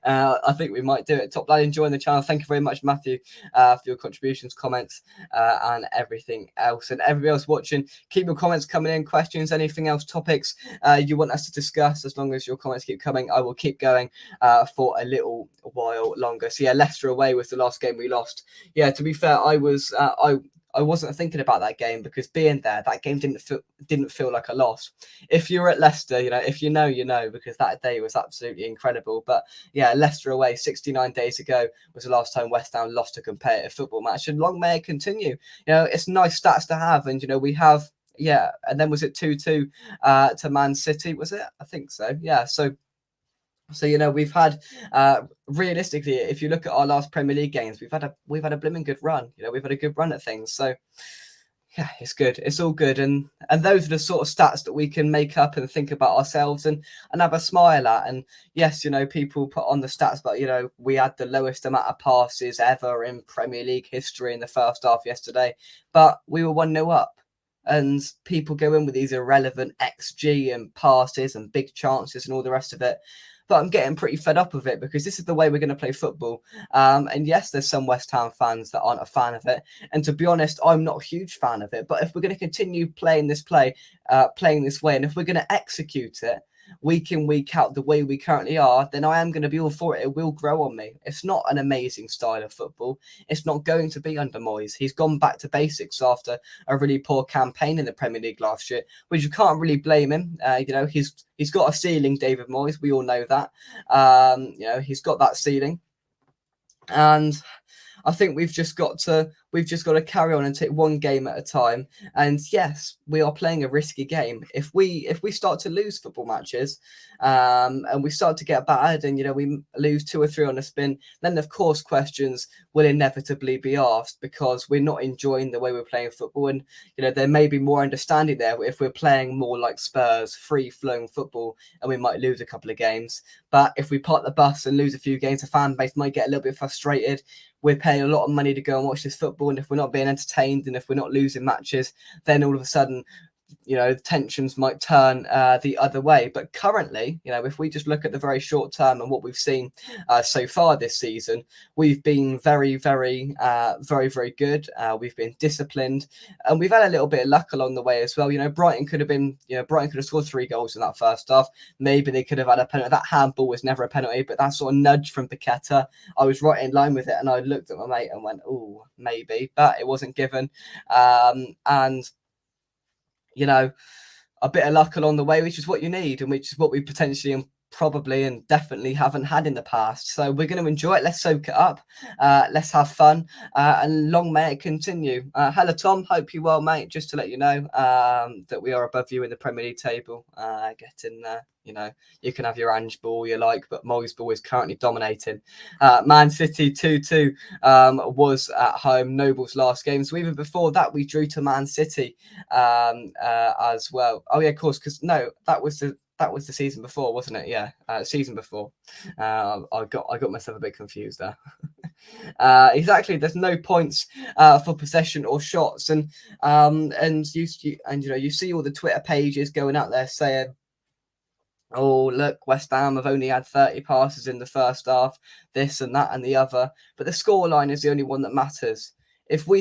I think we might do it. Top lad, enjoying the channel. Thank you very much, Matthew, for your contributions, comments, and everything else. And everybody else watching, keep your comments coming in. Questions, anything else, topics you want us to discuss. As long as your comments keep coming, I will keep going for a little while longer. So yeah, Leicester away was the last game we lost. Yeah, to be fair, I wasn't thinking about that game because being there, that game didn't feel like a loss. If you're at Leicester, if you know, because that day was absolutely incredible. But yeah, Leicester away 69 days ago was the last time West Ham lost a competitive football match, and long may it continue. It's nice stats to have, and we have. Yeah, and then was it 2-2 to Man City? Was it? I think so. Yeah, so we've had realistically, if you look at our last Premier League games, we've had a blooming good run. We've had a good run at things. So yeah, it's good. It's all good, and those are the sort of stats that we can make up and think about ourselves and have a smile at. And yes, people put on the stats, but we had the lowest amount of passes ever in Premier League history in the first half yesterday, but we were 1-0 up. And people go in with these irrelevant XG and passes and big chances and all the rest of it. But I'm getting pretty fed up of it because this is the way we're going to play football. And yes, there's some West Ham fans that aren't a fan of it. And to be honest, I'm not a huge fan of it. But if we're going to continue playing this way, and if we're going to execute it week in, week out, the way we currently are, then I am going to be all for it. It will grow on me. It's not an amazing style of football. It's not going to be under Moyes. He's gone back to basics after a really poor campaign in the Premier League last year, which you can't really blame him. He's got a ceiling, David Moyes. We all know that. He's got that ceiling, and I think we've just got to carry on and take one game at a time. And yes, we are playing a risky game. If we start to lose football matches, and we start to get bad, and we lose 2 or 3 on a spin, then of course questions will inevitably be asked because we're not enjoying the way we're playing football. And there may be more understanding there if we're playing more like Spurs, free-flowing football, and we might lose a couple of games. But if we park the bus and lose a few games, the fan base might get a little bit frustrated. We're paying a lot of money to go and watch this football, and if we're not being entertained and if we're not losing matches, then all of a sudden tensions might turn the other way. But currently, if we just look at the very short term and what we've seen so far this season, we've been very, very, very, very good. We've been disciplined, and we've had a little bit of luck along the way as well. Brighton could have scored 3 goals in that first half. Maybe they could have had a penalty. That handball was never a penalty, but that sort of nudge from Paqueta, I was right in line with it, and I looked at my mate and went, "Oh, maybe," but it wasn't given. And a bit of luck along the way, which is what you need, and which is what we potentially probably and definitely haven't had in the past. So we're going to enjoy it. Let's soak it up. Let's have fun, and long may it continue. Hello, Tom. Hope you're well, mate. Just to let you know that we are above you in the Premier League table. Getting there. You know, you can have your Ange ball you like, but Moyes ball is currently dominating. Man City 2-2 was at home, Noble's last game. So even before that, we drew to Man City as well. Oh yeah, of course, because no, that was the season before, wasn't it? Yeah, season before. I got myself a bit confused there. Exactly. There's no points for possession or shots, and you see all the Twitter pages going out there saying, oh, look, West Ham have only had 30 passes in the first half, this and that and the other. But the scoreline is the only one that matters. If we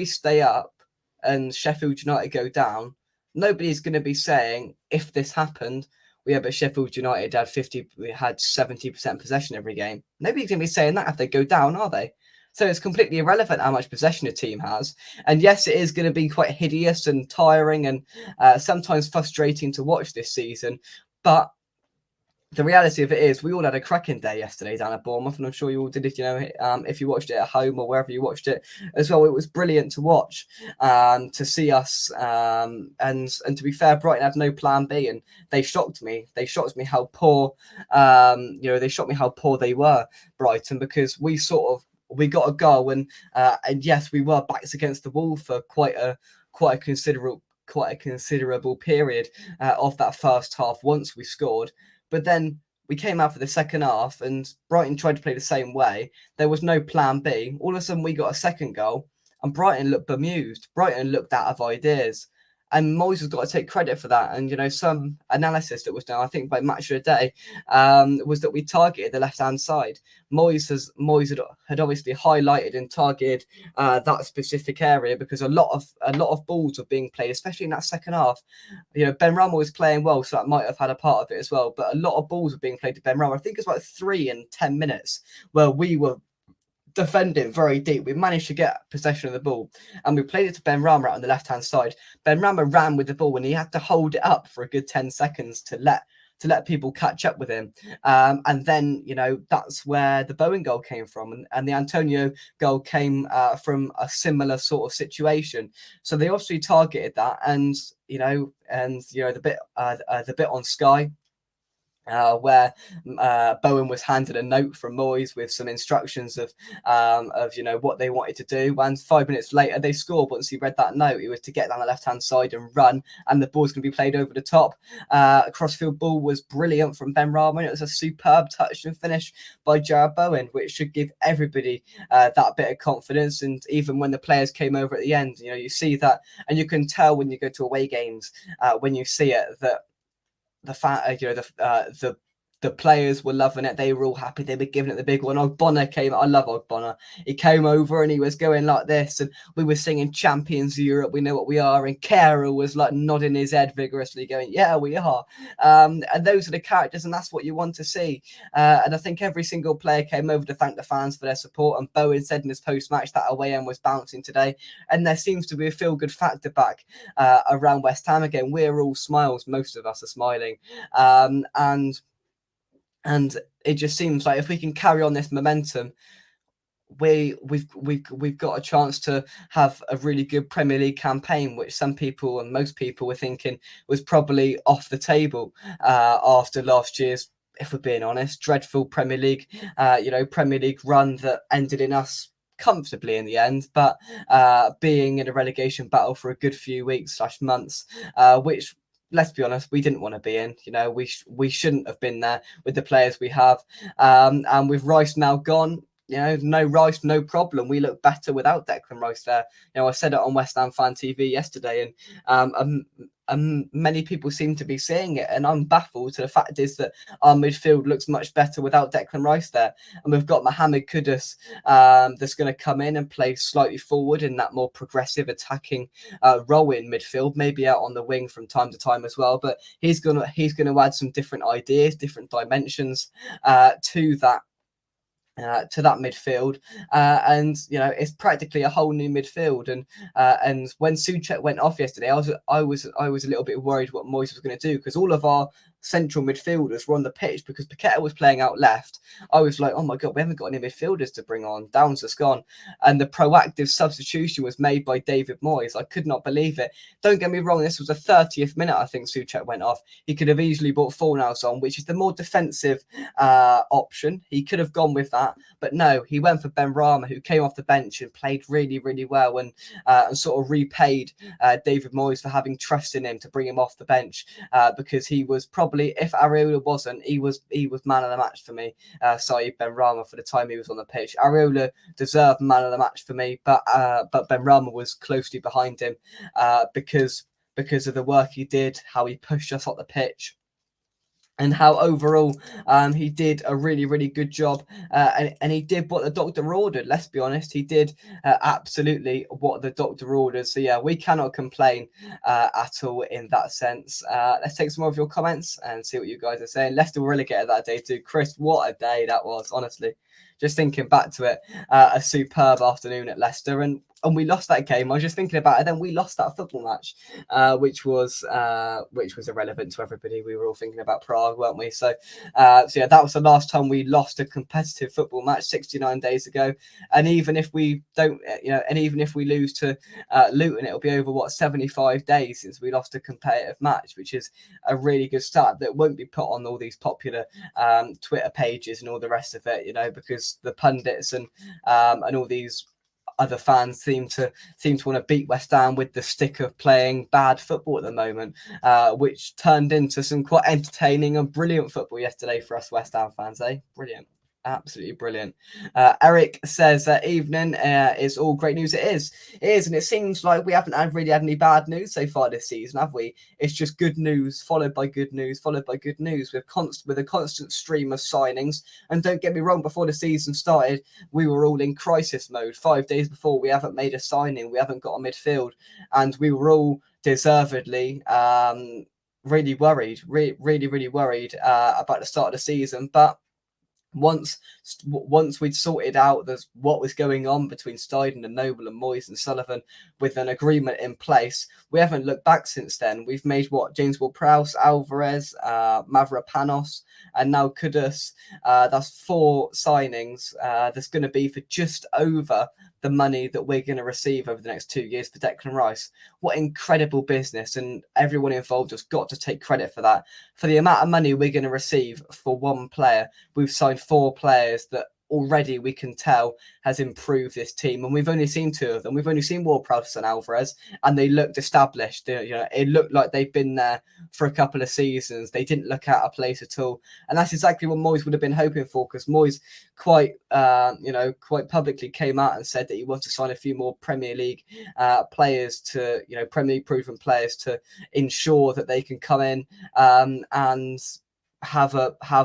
stay up and Sheffield United go down, nobody's going to be saying, if this happened, but Sheffield United had 70% possession every game. Nobody's going to be saying that if they go down, are they? So it's completely irrelevant how much possession a team has. And yes, it is going to be quite hideous and tiring and sometimes frustrating to watch this season. But the reality of it is, we all had a cracking day yesterday down at Bournemouth, and I'm sure you all did. If you watched it at home or wherever you watched it as well, it was brilliant to watch, to see us. And to be fair, Brighton had no plan B, and they shocked me. They shocked me how poor. They shocked me how poor they were, Brighton, because we got a goal, and yes, we were backs against the wall for quite a considerable period of that first half once we scored. But then we came out for the second half and Brighton tried to play the same way. There was no plan B. All of a sudden we got a second goal and Brighton looked bemused. Brighton looked out of ideas. And Moyes has got to take credit for that. And, some analysis that was done, I think by Match of the Day, was that we targeted the left-hand side. Moyes had obviously highlighted and targeted that specific area because a lot of balls were being played, especially in that second half. Benrahma was playing well, so that might have had a part of it as well. But a lot of balls were being played to Benrahma. I think it's about 3 in 10 minutes where we were defending very deep. We managed to get possession of the ball and we played it to Benrahma out on the left-hand side. Benrahma ran with the ball and he had to hold it up for a good 10 seconds to let people catch up with him. And then, that's where the Bowen goal came from. And the Antonio goal came from a similar sort of situation. So they obviously targeted that and the bit on Sky, where Bowen was handed a note from Moyes with some instructions of what they wanted to do. And 5 minutes later, they scored. Once he read that note, it was to get down the left-hand side and run, and the ball's going to be played over the top. A crossfield ball was brilliant from Benrahma. It was a superb touch and finish by Jarrod Bowen, which should give everybody that bit of confidence. And even when the players came over at the end, you see that, and you can tell when you go to away games, when you see it, that the players were loving it. They were all happy. They were giving it the big one. Ogbonna came. I love Ogbonna. He came over and he was going like this, and we were singing "Champions of Europe. We know what we are." And Carroll was like nodding his head vigorously, going, "Yeah, we are." And those are the characters, and that's what you want to see. And I think every single player came over to thank the fans for their support. And Bowen said in his post-match that away end was bouncing today, and there seems to be a feel-good factor back around West Ham again. We're all smiles. Most of us are smiling, and it just seems like if we can carry on this momentum, we've got a chance to have a really good Premier League campaign, which some people and most people were thinking was probably off the table after last year's, if we're being honest, dreadful Premier League run that ended in us comfortably in the end, but being in a relegation battle for a good few weeks / months, which, let's be honest, we didn't want to be in. We shouldn't have been there with the players we have. And with Rice now gone, no Rice, no problem. We look better without Declan Rice there. I said it on West Ham Fan TV yesterday, and many people seem to be seeing it, and I'm baffled. To the fact is that our midfield looks much better without Declan Rice there, and we've got Mohammed Kudus that's going to come in and play slightly forward in that more progressive attacking role in midfield, maybe out on the wing from time to time as well. But he's going to add some different ideas, different dimensions to that midfield, and it's practically a whole new midfield. And when Souček went off yesterday, I was a little bit worried what Moyes was going to do, because all of our central midfielders were on the pitch because Paqueta was playing out left. I was like, oh my God, we haven't got any midfielders to bring on. Downs has gone. And the proactive substitution was made by David Moyes. I could not believe it. Don't get me wrong, this was the 30th minute, I think Souček went off. He could have easily brought Fornals on, which is the more defensive option. He could have gone with that. But no, he went for Benrahma, who came off the bench and played really, really well and sort of repaid David Moyes for having trust in him to bring him off the bench because he was probably, if Areola wasn't, he was man of the match for me. Saeed Benrahma, for the time he was on the pitch. Areola deserved man of the match for me, but Benrahma was closely behind him because of the work he did, how he pushed us off the pitch, and how overall he did a really, really good job. And he did what the doctor ordered. Let's be honest, he did absolutely what the doctor ordered. So yeah, we cannot complain at all in that sense. Let's take some more of your comments and see what you guys are saying. Leicester were relegated that day too. Chris, what a day that was, honestly. Just thinking back to it, a superb afternoon at Leicester, and we lost that game. I was just thinking about it. Then we lost that football match, which was irrelevant to everybody. We were all thinking about Prague, weren't we? So yeah, that was the last time we lost a competitive football match 69 days ago. And even if we don't, and even if we lose to Luton, it'll be over 75 days since we lost a competitive match, which is a really good start. That won't be put on all these popular Twitter pages and all the rest of it, because the pundits and all these other fans seem to want to beat West Ham with the stick of playing bad football at the moment, which turned into some quite entertaining and brilliant football yesterday for us West Ham fans, eh? Brilliant. Absolutely brilliant. Eric says evening is all great news. It is, and it seems like we haven't really had any bad news so far this season, have we? It's just good news followed by good news followed by good news with a constant stream of signings. And don't get me wrong, before the season started, we were all in crisis mode. 5 days before, we haven't made a signing, we haven't got a midfield, and we were all deservedly really worried, really worried about the start of the season, but once we'd sorted out what was going on between Steiden and Noble and Moyes and Sullivan with an agreement in place, we haven't looked back since then. We've made James Ward-Prowse, Alvarez, Mavropanos, and now Kudus. That's 4 signings. That's going to be for just over the money that we're going to receive over the next 2 years for Declan Rice. What incredible business, and everyone involved has got to take credit for that. For the amount of money we're going to receive for one player, we've signed 4 players that already we can tell has improved this team, and we've only seen 2 of them. We've only seen Ward-Prowse and Alvarez, and they looked established. It looked like they've been there for a couple of seasons. They didn't look out of place at all, and that's exactly what Moyes would have been hoping for, because Moyes quite publicly came out and said that he wants to sign a few more Premier League players to, Premier League proven players to ensure that they can come in and have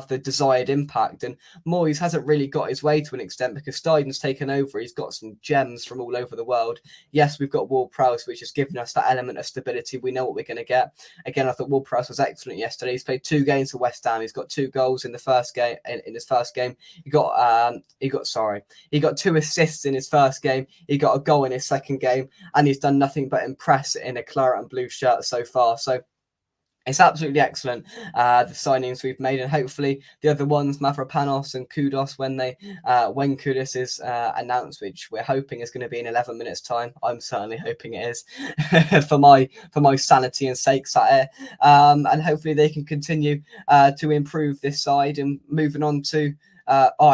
the desired impact. And Moyes hasn't really got his way to an extent because Steiden's taken over. He's got some gems from all over the world. Yes, we've got Ward-Prowse, which has given us that element of stability. We know what we're going to get. Again, I thought Ward-Prowse was excellent yesterday. He's played 2 games for West Ham. He's got 2 goals in the first game. In his first game, he got 2 assists in his first game. He got a goal in his second game, and he's done nothing but impress in a claret and blue shirt so far. So it's absolutely excellent, the signings we've made, and hopefully the other ones, Mavropanos and Kudus, when Kudus is announced, which we're hoping is going to be in 11 minutes' time. I'm certainly hoping it is for my sanity and sake, Satir. And hopefully they can continue to improve this side. And moving on to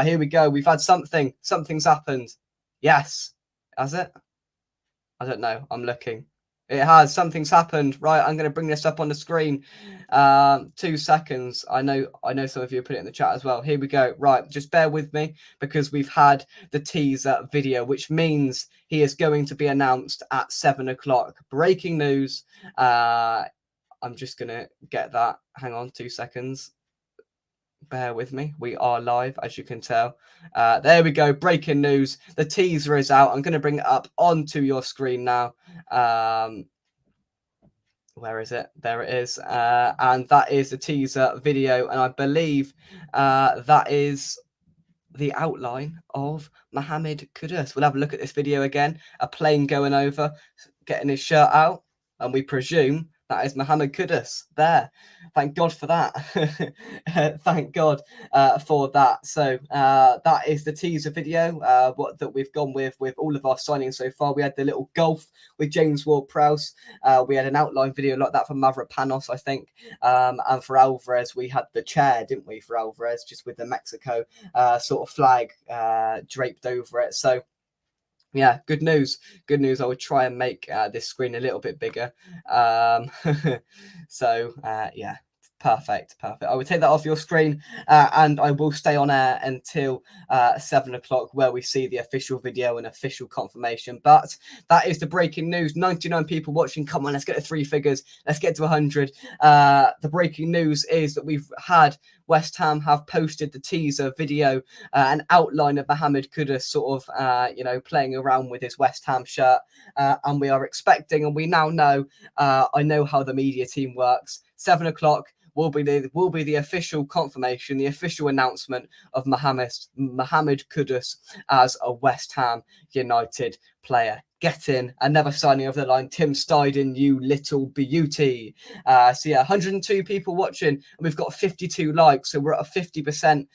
here we go. We've had something's happened. Yes, has it? I don't know. I'm looking. It has. Something's happened. Right, I'm going to bring this up on the screen. 2 seconds. I know some of you put it in the chat as well. Here we go. Right, just bear with me because we've had the teaser video, which means he is going to be announced at 7 o'clock. Breaking news. I'm just going to get that. Hang on 2 seconds. Bear with me. We are live, as you can tell. There we go. Breaking news. The teaser is out. I'm going to bring it up onto your screen now. Where is it? There it is. And that is the teaser video. And I believe that is the outline of Mohammed Kudus. We'll have a look at this video again. A plane going over, getting his shirt out. And we presume That is Mohammed Kudus there. Thank God for that. Thank God for that. So that is the teaser video, what that we've gone with all of our signings so far. We had the little golf with James Ward-Prowse. We had an outline video like that from Mavropanos, I think. And for Alvarez, we had the chair, didn't we, for Alvarez, just with the Mexico sort of flag draped over it. So yeah, good news. Good news. I would try and make this screen a little bit bigger. So yeah, perfect. I would take that off your screen and I will stay on air until 7 o'clock where we see the official video and official confirmation. But that is the breaking news. 99 people watching. Come on, let's get to 3 figures. Let's get to 100. The breaking news is that we've had West Ham have posted the teaser video, an outline of Mohammed Kudus sort of, playing around with his West Ham shirt. And we are expecting, and we now know, I know how the media team works. 7 o'clock will be the official confirmation, the official announcement of Mohammed Kudus as a West Ham United player. Get in, another signing of the line. Tim Steiden, you little beauty. So yeah, 102 people watching, and we've got 52 likes, so we're at a 50%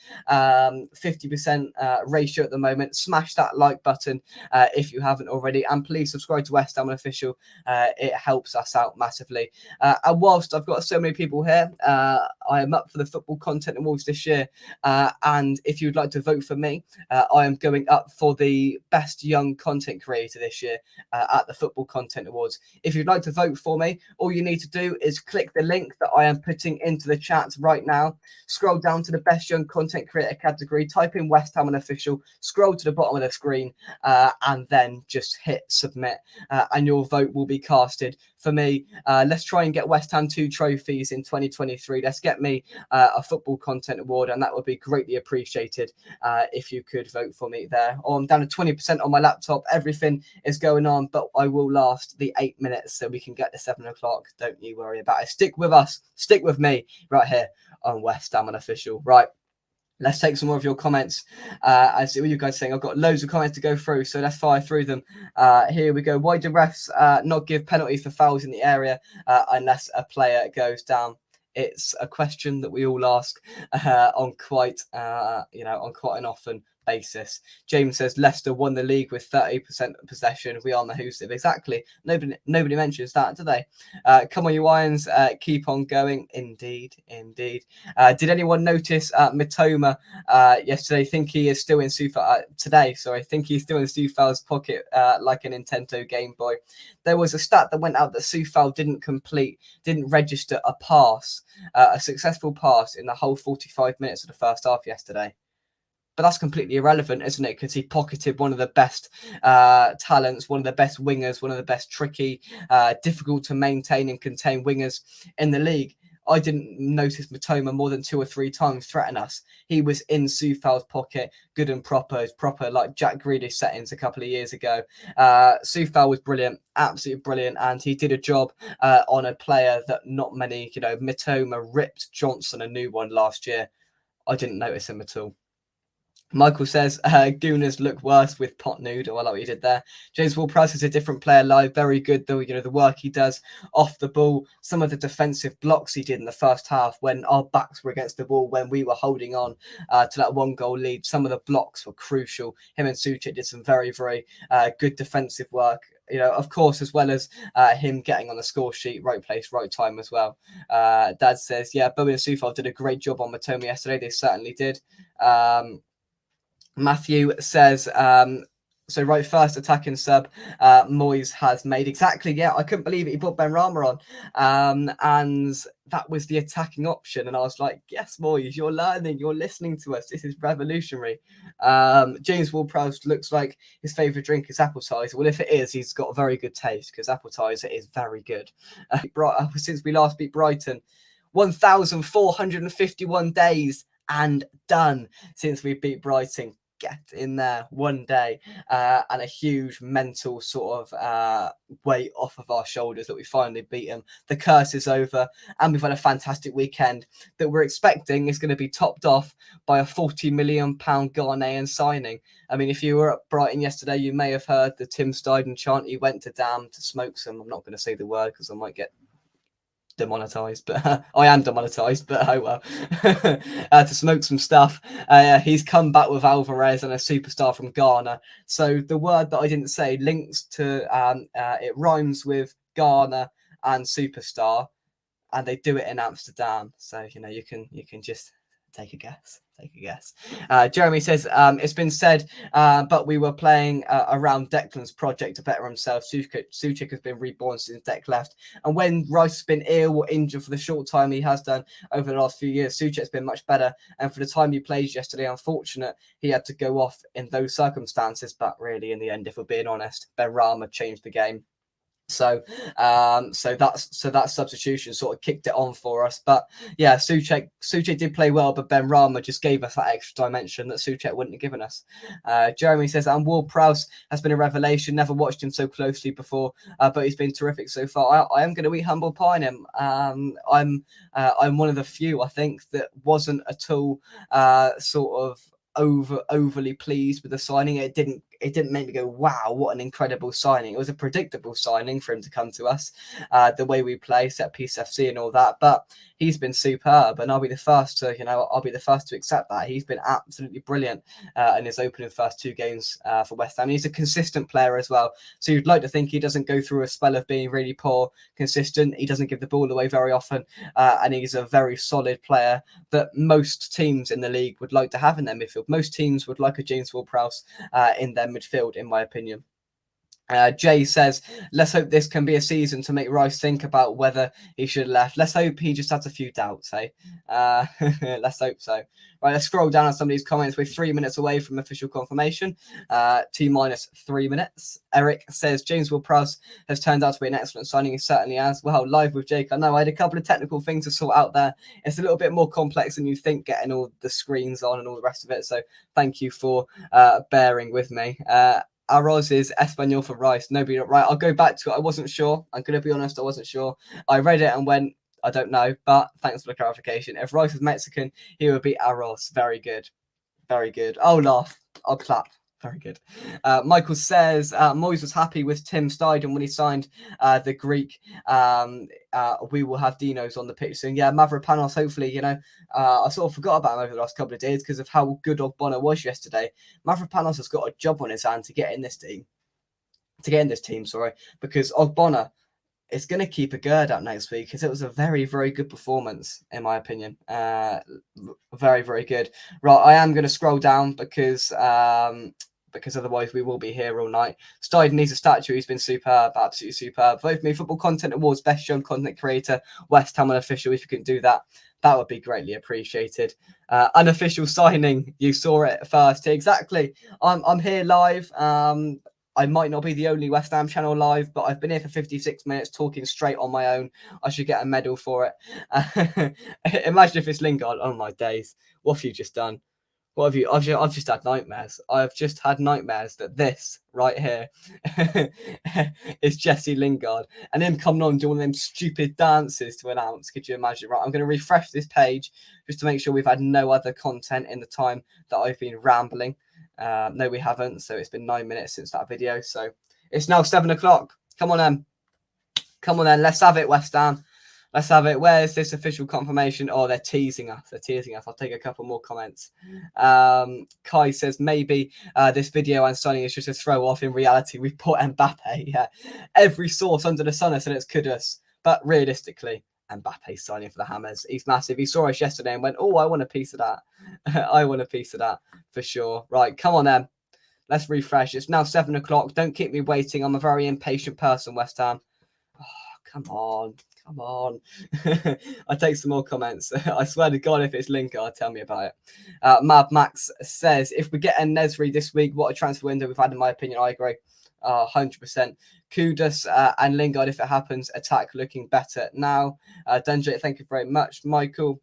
ratio at the moment. Smash that like button if you haven't already, and please subscribe to West Ham Official. It helps us out massively. And whilst I've got so many people here, I am up for the Football Content Awards this year, and if you'd like to vote for me, I am going up for the Best Young Content Creator this year at the Football Content Awards. If you'd like to vote for me, all you need to do is click the link that I am putting into the chat right now. Scroll down to the Best Young Content Creator category, type in West Ham Official, scroll to the bottom of the screen, and then just hit submit, and your vote will be casted for me. Let's try and get West Ham 2 trophies in 2023. Let's get me a Football Content Award, and that would be greatly appreciated if you could vote for me there. I'm down to 20% on my laptop. Everything is going on, but I will last the 8 minutes so we can get to 7 o'clock. Don't you worry about it. Stick with us. Stick with me right here on West Ham Official. Right. Let's take some more of your comments. I see what you guys are saying. I've got loads of comments to go through, so let's fire through them. Here we go. Why do refs not give penalties for fouls in the area unless a player goes down? It's a question that we all ask on quite an often basis. James says Leicester won the league with 30% possession. We are Mahusiv. Exactly. Nobody mentions that, do they? Come on, you Irons. Keep on going. Indeed. Did anyone notice Mitoma yesterday? Think he is still in today. Sorry, think he's still in Soufal's pocket like a Nintendo Game Boy. There was a stat that went out that Soufal didn't register a pass, a successful pass in the whole 45 minutes of the first half yesterday. But that's completely irrelevant, isn't it? Because he pocketed one of the best talents, one of the best wingers, one of the best tricky, difficult to maintain and contain wingers in the league. I didn't notice Mitoma more than 2 or 3 times threaten us. He was in Soufal's pocket, good and proper like Jack Grealish settings a couple of years ago. Soufal was brilliant, absolutely brilliant, and he did a job on a player that not many, Mitoma ripped Johnson a new one last year. I didn't notice him at all. Michael says, Gooners look worse with pot noodle. I like what you did there. James Ward-Prowse is a different player live. Very good, though. The work he does off the ball. Some of the defensive blocks he did in the first half when our backs were against the wall, when we were holding on to that 1-goal lead. Some of the blocks were crucial. Him and Suchik did some very, very good defensive work. Of course, as well as him getting on the score sheet, right place, right time as well. Dad says, yeah, Bowen and Soufal did a great job on Mitoma yesterday. They certainly did. Matthew says, so right, first attacking sub Moyes has made. Exactly, yeah, I couldn't believe it. He put Benrahma on, and that was the attacking option. And I was like, yes, Moyes, you're learning, you're listening to us. This is revolutionary. James Ward-Prowse looks like his favourite drink is apple cider. Well, if it is, he's got a very good taste because apple cider is very good. Since we last beat Brighton, 1,451 days and done since we beat Brighton. Get in there one day, and a huge mental sort of weight off of our shoulders that we finally beat them. The curse is over, and we've had a fantastic weekend that we're expecting is going to be topped off by a £40 million Ghanaian signing. I mean, if you were at Brighton yesterday, you may have heard the Tim Steiden chant. He went to damn to smoke some. I'm not going to say the word because I might get demonetized, but I am demonetized, but oh well. To smoke some stuff. He's come back with Alvarez and a superstar from Ghana. So the word that I didn't say links to it rhymes with Ghana and superstar, and they do it in Amsterdam. So you can just take a guess. Jeremy says, it's been said, but we were playing around Declan's project to better himself. Souček has been reborn since Dec left. And when Rice has been ill or injured for the short time he has done over the last few years, Souček's been much better. And for the time he played yesterday, unfortunate he had to go off in those circumstances. But really, in the end, if we're being honest, Benrahma changed the game. So that substitution sort of kicked it on for us. But yeah, Souček did play well, but Benrahma just gave us that extra dimension that Souček wouldn't have given us. Jeremy says, and Ward-Prowse has been a revelation. Never watched him so closely before, but he's been terrific so far. I am going to eat humble pie on him. I'm one of the few, I think, that wasn't at all sort of overly pleased with the signing. It didn't make me go, wow, what an incredible signing. It was a predictable signing for him to come to us, the way we play, set piece FC and all that. But he's been superb, and I'll be the first to accept that. He's been absolutely brilliant in his opening first 2 games for West Ham. He's a consistent player as well. So you'd like to think he doesn't go through a spell of being really poor, consistent. He doesn't give the ball away very often, and he's a very solid player that most teams in the league would like to have in their midfield. Most teams would like a James Ward-Prowse in their midfield, in my opinion. Jay says, let's hope this can be a season to make Rice think about whether he should have left. Let's hope he just has a few doubts, eh? Let's hope so. Right, let's scroll down on some of these comments. We're 3 minutes away from official confirmation. T-minus 3 minutes. Eric says, James Ward-Prowse has turned out to be an excellent signing. He certainly has. Well, live with Jake. I know I had a couple of technical things to sort out there. It's a little bit more complex than you think, getting all the screens on and all the rest of it. So thank you for bearing with me. Arroz is Espanol for rice. Nobody right. I'll go back to it. I wasn't sure. I'm going to be honest. I wasn't sure. I read it and went, I don't know. But thanks for the clarification. If rice was Mexican, he would be arroz. Very good. Very good. I'll laugh. I'll clap. Very good. Michael says, Moyes was happy with Tim Steidten when he signed the Greek. We will have Dinos on the pitch soon. Yeah, Mavropanos, hopefully, I sort of forgot about him over the last couple of days because of how good Ogbonna was yesterday. Mavropanos has got a job on his hand to get in this team. Because Ogbonna is going to keep a gird out next week because it was a very, very good performance, in my opinion. Very, very good. Right, I am going to scroll down because otherwise we will be here all night. Steidten needs a statue. He's been superb, absolutely superb. Vote for me, Football Content Awards, Best Young Content Creator, West Ham Unofficial. If you can do that, that would be greatly appreciated. Unofficial signing, you saw it first. Exactly. I'm here live. I might not be the only West Ham channel live, but I've been here for 56 minutes talking straight on my own. I should get a medal for it. Imagine if it's Lingard. Oh my days. What have you just done? What have you? I've just had nightmares. I've just had nightmares that this right here is Jesse Lingard and him coming on doing them stupid dances to announce. Could you imagine? Right, I'm going to refresh this page just to make sure we've had no other content in the time that I've been rambling. No, we haven't. So it's been 9 minutes since that video. So it's now 7 o'clock. Come on, then. Come on, then. Let's have it, West Ham. Let's have it. Where is this official confirmation? Oh, they're teasing us. I'll take a couple more comments. Kai says, maybe this video and signing is just a throw off. In reality, we've put Mbappe. Yeah. Every source under the sun has said it's Kudus. But realistically, Mbappe's signing for the Hammers. He's massive. He saw us yesterday and went, oh, I want a piece of that. I want a piece of that for sure. Right. Come on, then. Let's refresh. It's now 7 o'clock. Don't keep me waiting. I'm a very impatient person, West Ham. Oh, come on. Come on. I'll take some more comments. I swear to God, if it's Lingard, tell me about it. Mad Max says, if we get a Nesri this week, what a transfer window we've had, in my opinion. I agree. 100%. Kudus and Lingard, if it happens, attack looking better now. Dunjay, thank you very much. Michael,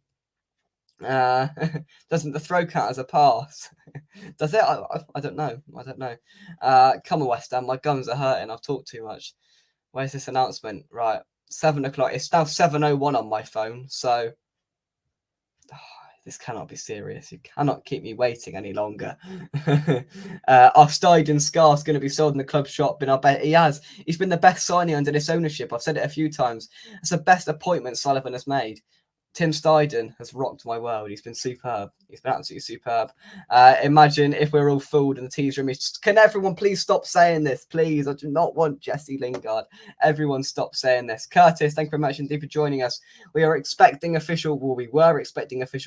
doesn't the throw count as a pass? Does it? I don't know. Come on, West Ham. My gums are hurting. I've talked too much. Where's this announcement? Right. 7 o'clock. It's now 7:01 on my phone. So This cannot be serious. You cannot keep me waiting any longer. Our Scar's going to be sold in the club shop, and I bet he has. He's been the best signing under this ownership. I've said it a few times. It's the best appointment Sullivan has made. Tim Steidten has rocked my world. He's been superb. He's been absolutely superb. Imagine if we're all fooled in the tease room. Can everyone please stop saying this? Please, I do not want Jesse Lingard. Everyone stop saying this. Curtis, thank you very much indeed for joining us. We were expecting official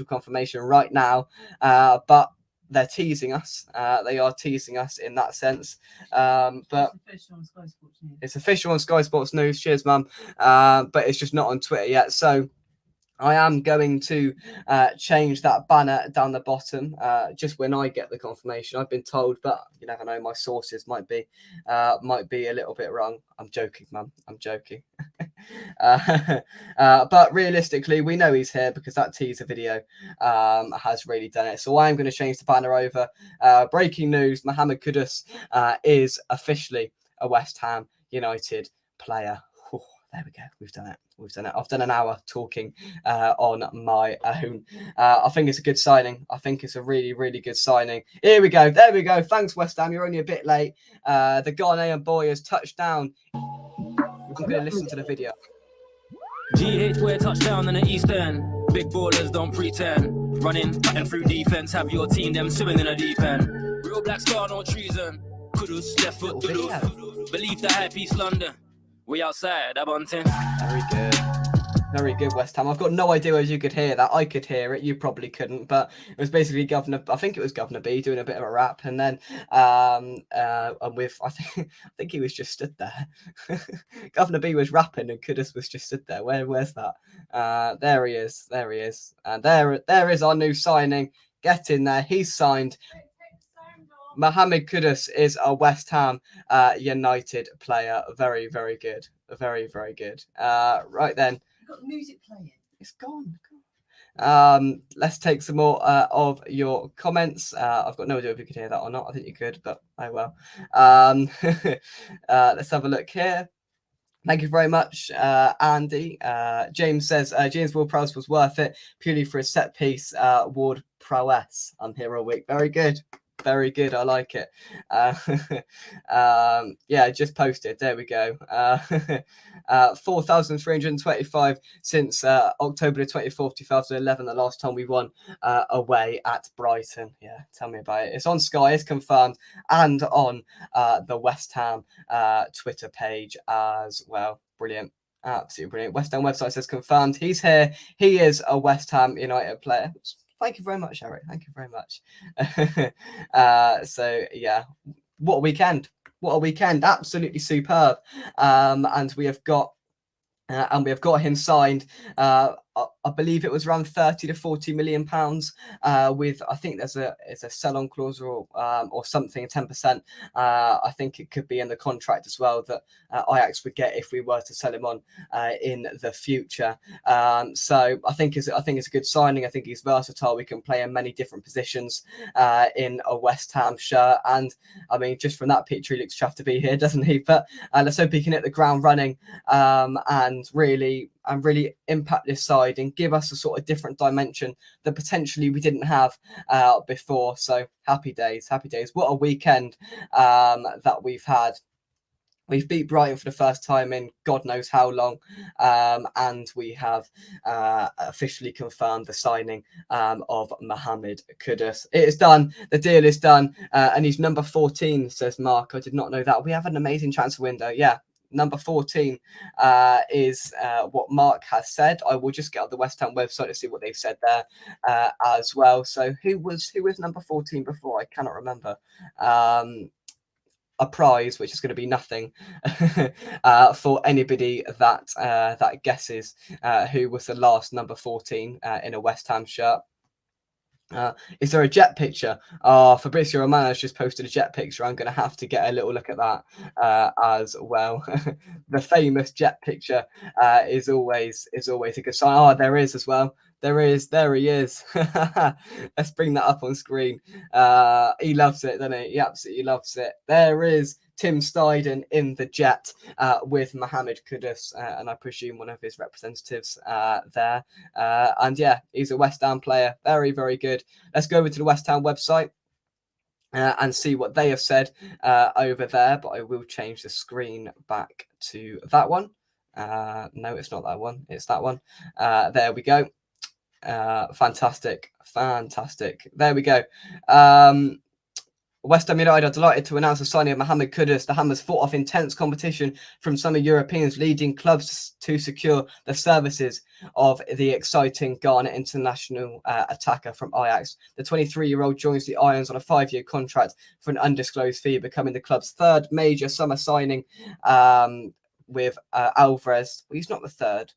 confirmation right now, but they're teasing us. They are teasing us in that sense. But it's official on Sky Sports News. Cheers, Mum. But it's just not on Twitter yet. So I am going to change that banner down the bottom just when I get the confirmation. I've been told, but you never know. My sources might be a little bit wrong. I'm joking, Mum. I'm joking. But realistically, we know he's here because that teaser video has really done it. So I am going to change the banner over. Breaking news: Mohammed Kudus is officially a West Ham United player. There we go. We've done it. I've done an hour talking on my own. I think it's a good signing. I think it's a really, really good signing. Here we go. There we go. Thanks, West Ham. You're only a bit late. The Ghanaian boy has touched down. We're going to listen to the video. GH, we're touchdown in the East End. Big ballers don't pretend. Running, cutting through defense. Have your team, them swimming in a deep end. Real black star, no treason. Kudus, left foot, Duluth. Believe the hype, East London. We outside, Abontin. Very good. Very good, West Ham. I've got no idea if you could hear that. I could hear it. You probably couldn't, but it was basically Governor B doing a bit of a rap, and then with I think he was just stood there. Governor B was rapping, and Kudus was just stood there. Where's that? There he is. And there is our new signing. Get in there. He's signed. Mohammed Kudus is a West Ham United player. Very, very good. Very, very good. Right then. You've got the music playing. It's gone. Let's take some more of your comments. I've got no idea if you could hear that or not. I think you could, but oh well. Let's have a look here. Thank you very much, Andy. James says James Ward-Prowse was worth it purely for his set piece Ward prowess. I'm here all week. Very good. Very good. I like it. Yeah, just posted. There we go. 4,325 since October the 24th, 2011, the last time we won away at Brighton. Yeah, tell me about it. It's on Sky, it's confirmed, and on the West Ham Twitter page as well. Brilliant. Absolutely brilliant. West Ham website says confirmed. He's here. He is a West Ham United player. Thank you very much, Eric. Thank you very much. So yeah, what a weekend! What a weekend! Absolutely superb. And we have got him signed. I believe it was around 30 to 40 million pounds. With I think it's a sell-on clause or something, 10%. I think it could be in the contract as well that Ajax would get if we were to sell him on in the future. So I think it's a good signing. I think he's versatile. We can play in many different positions in a West Ham shirt. And I mean, just from that picture, he looks chuffed to be here, doesn't he? But let's hope he can hit the ground running and really impact this side and give us a sort of different dimension that potentially we didn't have before. So happy days. What a weekend that we've had. We've beat Brighton for the first time in God knows how long, and we have officially confirmed the signing of Mohammed Kudus. It is done. The deal is done, and he's number 14, says Mark. I did not know that. We have an amazing transfer window. Yeah. Number 14 is what Mark has said. I will just get on the West Ham website to see what they've said there as well. So who was number 14 before? I cannot remember. A prize, which is going to be nothing for anybody that guesses who was the last number 14 in a West Ham shirt. Is there a jet picture? Fabrizio Romano has just posted a jet picture. I'm going to have to get a little look at that as well. The famous jet picture is always a good sign. There is as well. There he is. Let's bring that up on screen. He loves it, doesn't he? He absolutely loves it. There is Tim Steiden in the jet with Mohammed Kudus, and I presume one of his representatives there. And yeah, he's a West Ham player. Very, very good. Let's go over to the West Ham website and see what they have said over there. But I will change the screen back to that one. No, it's not that one. It's that one. There we go. Fantastic. There we go. West Ham United are delighted to announce the signing of Mohammed Kudus. The Hammers fought off intense competition from some of Europeans' leading clubs to secure the services of the exciting Ghana international attacker from Ajax. The 23-year-old joins the Irons on a 5-year contract for an undisclosed fee, becoming the club's third major summer signing with Alvarez. Well, he's not the third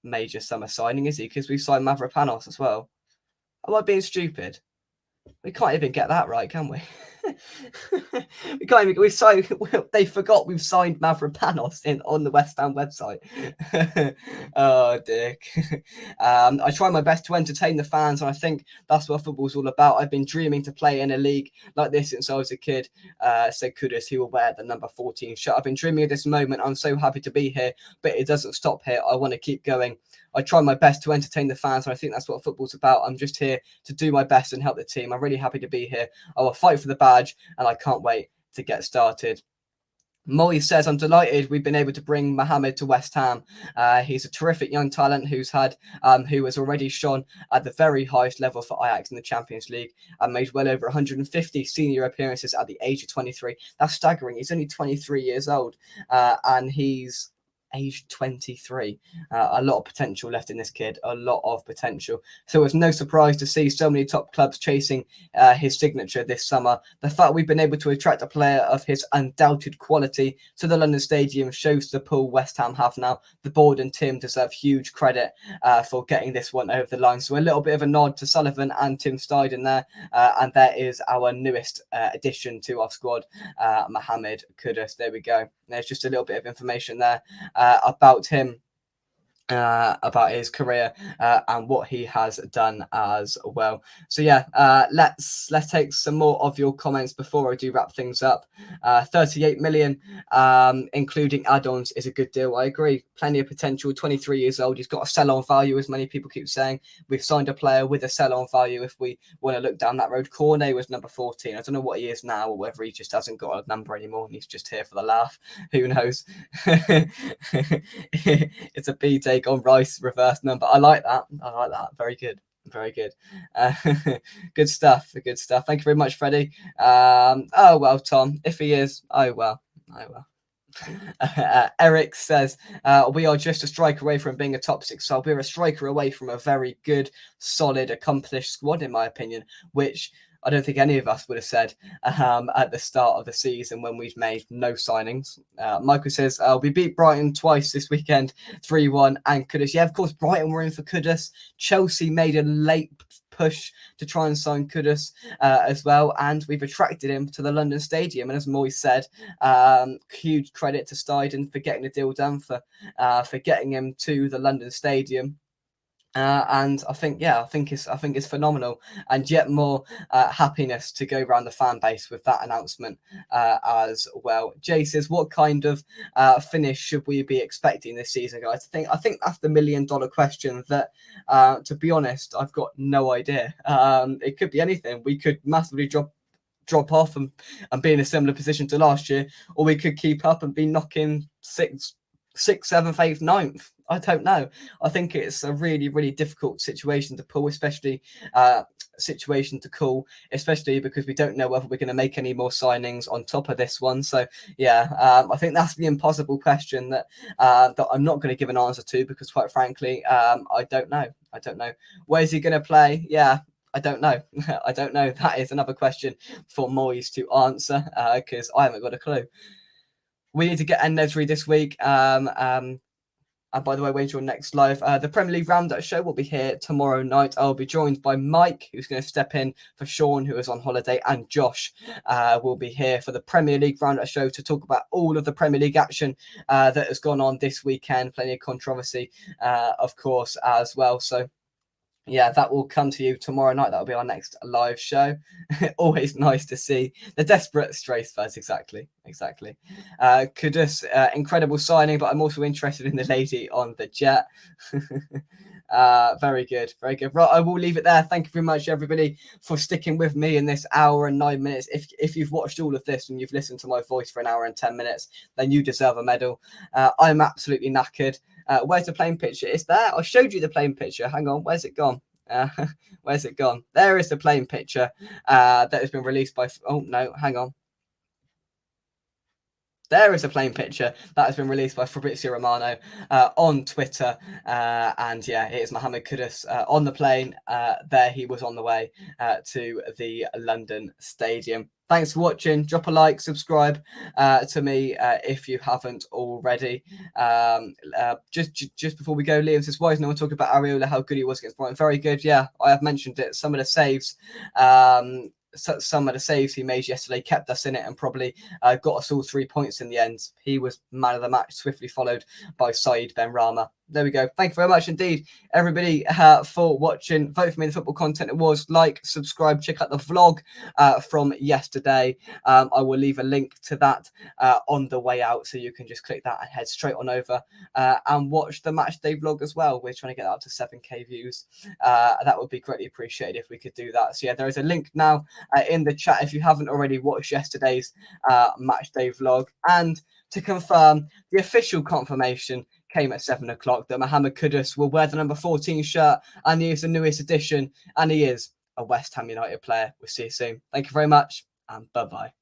major summer signing, is he? Because we signed Mavropanos as well. Am I being stupid? We can't even get that right, can we? We can't even. They forgot we've signed Mavropanos on the West Ham website. Oh, Dick. I try my best to entertain the fans, and I think that's what football's all about. I've been dreaming to play in a league like this since I was a kid, said Kudus, who will wear the number 14 shirt. I've been dreaming of this moment. I'm so happy to be here, but it doesn't stop here. I want to keep going. I try my best to entertain the fans, and I think that's what football's about. I'm just here to do my best and help the team. I'm really happy to be here. I will fight for the badge, and I can't wait to get started. Molly says, I'm delighted we've been able to bring Mohammed to West Ham. He's a terrific young talent who has already shone at the very highest level for Ajax in the Champions League and made well over 150 senior appearances at the age of 23. That's staggering. He's only 23 years old, and he's aged 23. A lot of potential left in this kid, a lot of potential. So it's no surprise to see so many top clubs chasing his signature this summer. The fact we've been able to attract a player of his undoubted quality to the London Stadium shows the pull West Ham have now. The board and Tim deserve huge credit for getting this one over the line. So a little bit of a nod to Sullivan and Tim Steiden there. And there is our newest addition to our squad, Mohammed Kudus. There we go. There's just a little bit of information there about him, about his career and what he has done as well. So yeah, let's take some more of your comments before I do wrap things up. 38 million, including add-ons, is a good deal. I agree. Plenty of potential. 23 years old. He's got a sell-on value, as many people keep saying. We've signed a player with a sell-on value if we want to look down that road. Cornet was number 14. I don't know what he is now, or whether he just hasn't got a number anymore and he's just here for the laugh. Who knows? It's a B take on Rice reverse number. I like that. Very good. Good stuff. Thank you very much, Freddie. Oh well, Tom, if he is, oh well. Eric says we are just a striker away from being a top 6 side. We're a striker away from a very good, solid, accomplished squad, in my opinion, which I don't think any of us would have said at the start of the season when we've made no signings. Michael says, we beat Brighton twice this weekend, 3-1, and Kudus. Yeah, of course, Brighton were in for Kudus. Chelsea made a late push to try and sign Kudus as well, and we've attracted him to the London Stadium. And as Moy said, huge credit to Steiden for getting the deal done, for getting him to the London Stadium. And I think it's phenomenal, and yet more happiness to go around the fan base with that announcement as well. Jay says, what kind of finish should we be expecting this season, guys? I think that's the $1 million question that, to be honest, I've got no idea. It could be anything. We could massively drop off and be in a similar position to last year, or we could keep up and be knocking 6th, 7th, 8th, 9th. I don't know. I think it's a really, really difficult situation to pull, especially especially because we don't know whether we're going to make any more signings on top of this one. So yeah, I think that's the impossible question that I'm not going to give an answer to, because quite frankly, I don't know. Where's he going to play? Yeah, I don't know. That is another question for Moyes to answer, because I haven't got a clue. We need to get En-Nesyri this week. And by the way, when's your next live? The Premier League Roundup show will be here tomorrow night. I'll be joined by Mike, who's going to step in for Sean, who is on holiday, and Josh will be here for the Premier League Roundup show to talk about all of the Premier League action that has gone on this weekend. Plenty of controversy, of course, as well. So yeah, that will come to you tomorrow night. That'll be our next live show. Always nice to see the desperate stray Spurs. Exactly. Kudus, incredible signing, but I'm also interested in the lady on the jet. Very good. Right, I will leave it there. Thank you very much, everybody, for sticking with me in this hour and 9 minutes. If you've watched all of this and you've listened to my voice for an hour and 10 minutes, then you deserve a medal. I'm absolutely knackered. Where's the playing picture? It's there. I showed you the playing picture. Hang on. Where's it gone? Where's it gone? There is the playing picture that has been released by... Oh, no. Hang on. There is a plain picture that has been released by Fabrizio Romano on Twitter. And yeah, it is Mohammed Kudus on the plane. There he was on the way to the London Stadium. Thanks for watching. Drop a like, subscribe to me if you haven't already. Just before we go, Liam says, why is no one talking about Areola, how good he was against Brighton? Very good. Yeah, I have mentioned it. Some of the saves... some of the saves he made yesterday kept us in it and probably got us all 3 points in the end. He was man of the match, swiftly followed by Said Benrahma. There we go. Thank you very much indeed, everybody, for watching. Vote for me in the football content. It was like, subscribe, check out the vlog from yesterday. I will leave a link to that on the way out, so you can just click that and head straight on over and watch the match day vlog as well. We're trying to get that up to 7k views. That would be greatly appreciated if we could do that. So yeah, there is a link now in the chat if you haven't already watched yesterday's match day vlog. And to confirm, the official confirmation came at 7 o'clock that Mohammed Kudus will wear the number 14 shirt, and he is the newest addition, and he is a West Ham United player. We'll see you soon. Thank you very much, and bye-bye.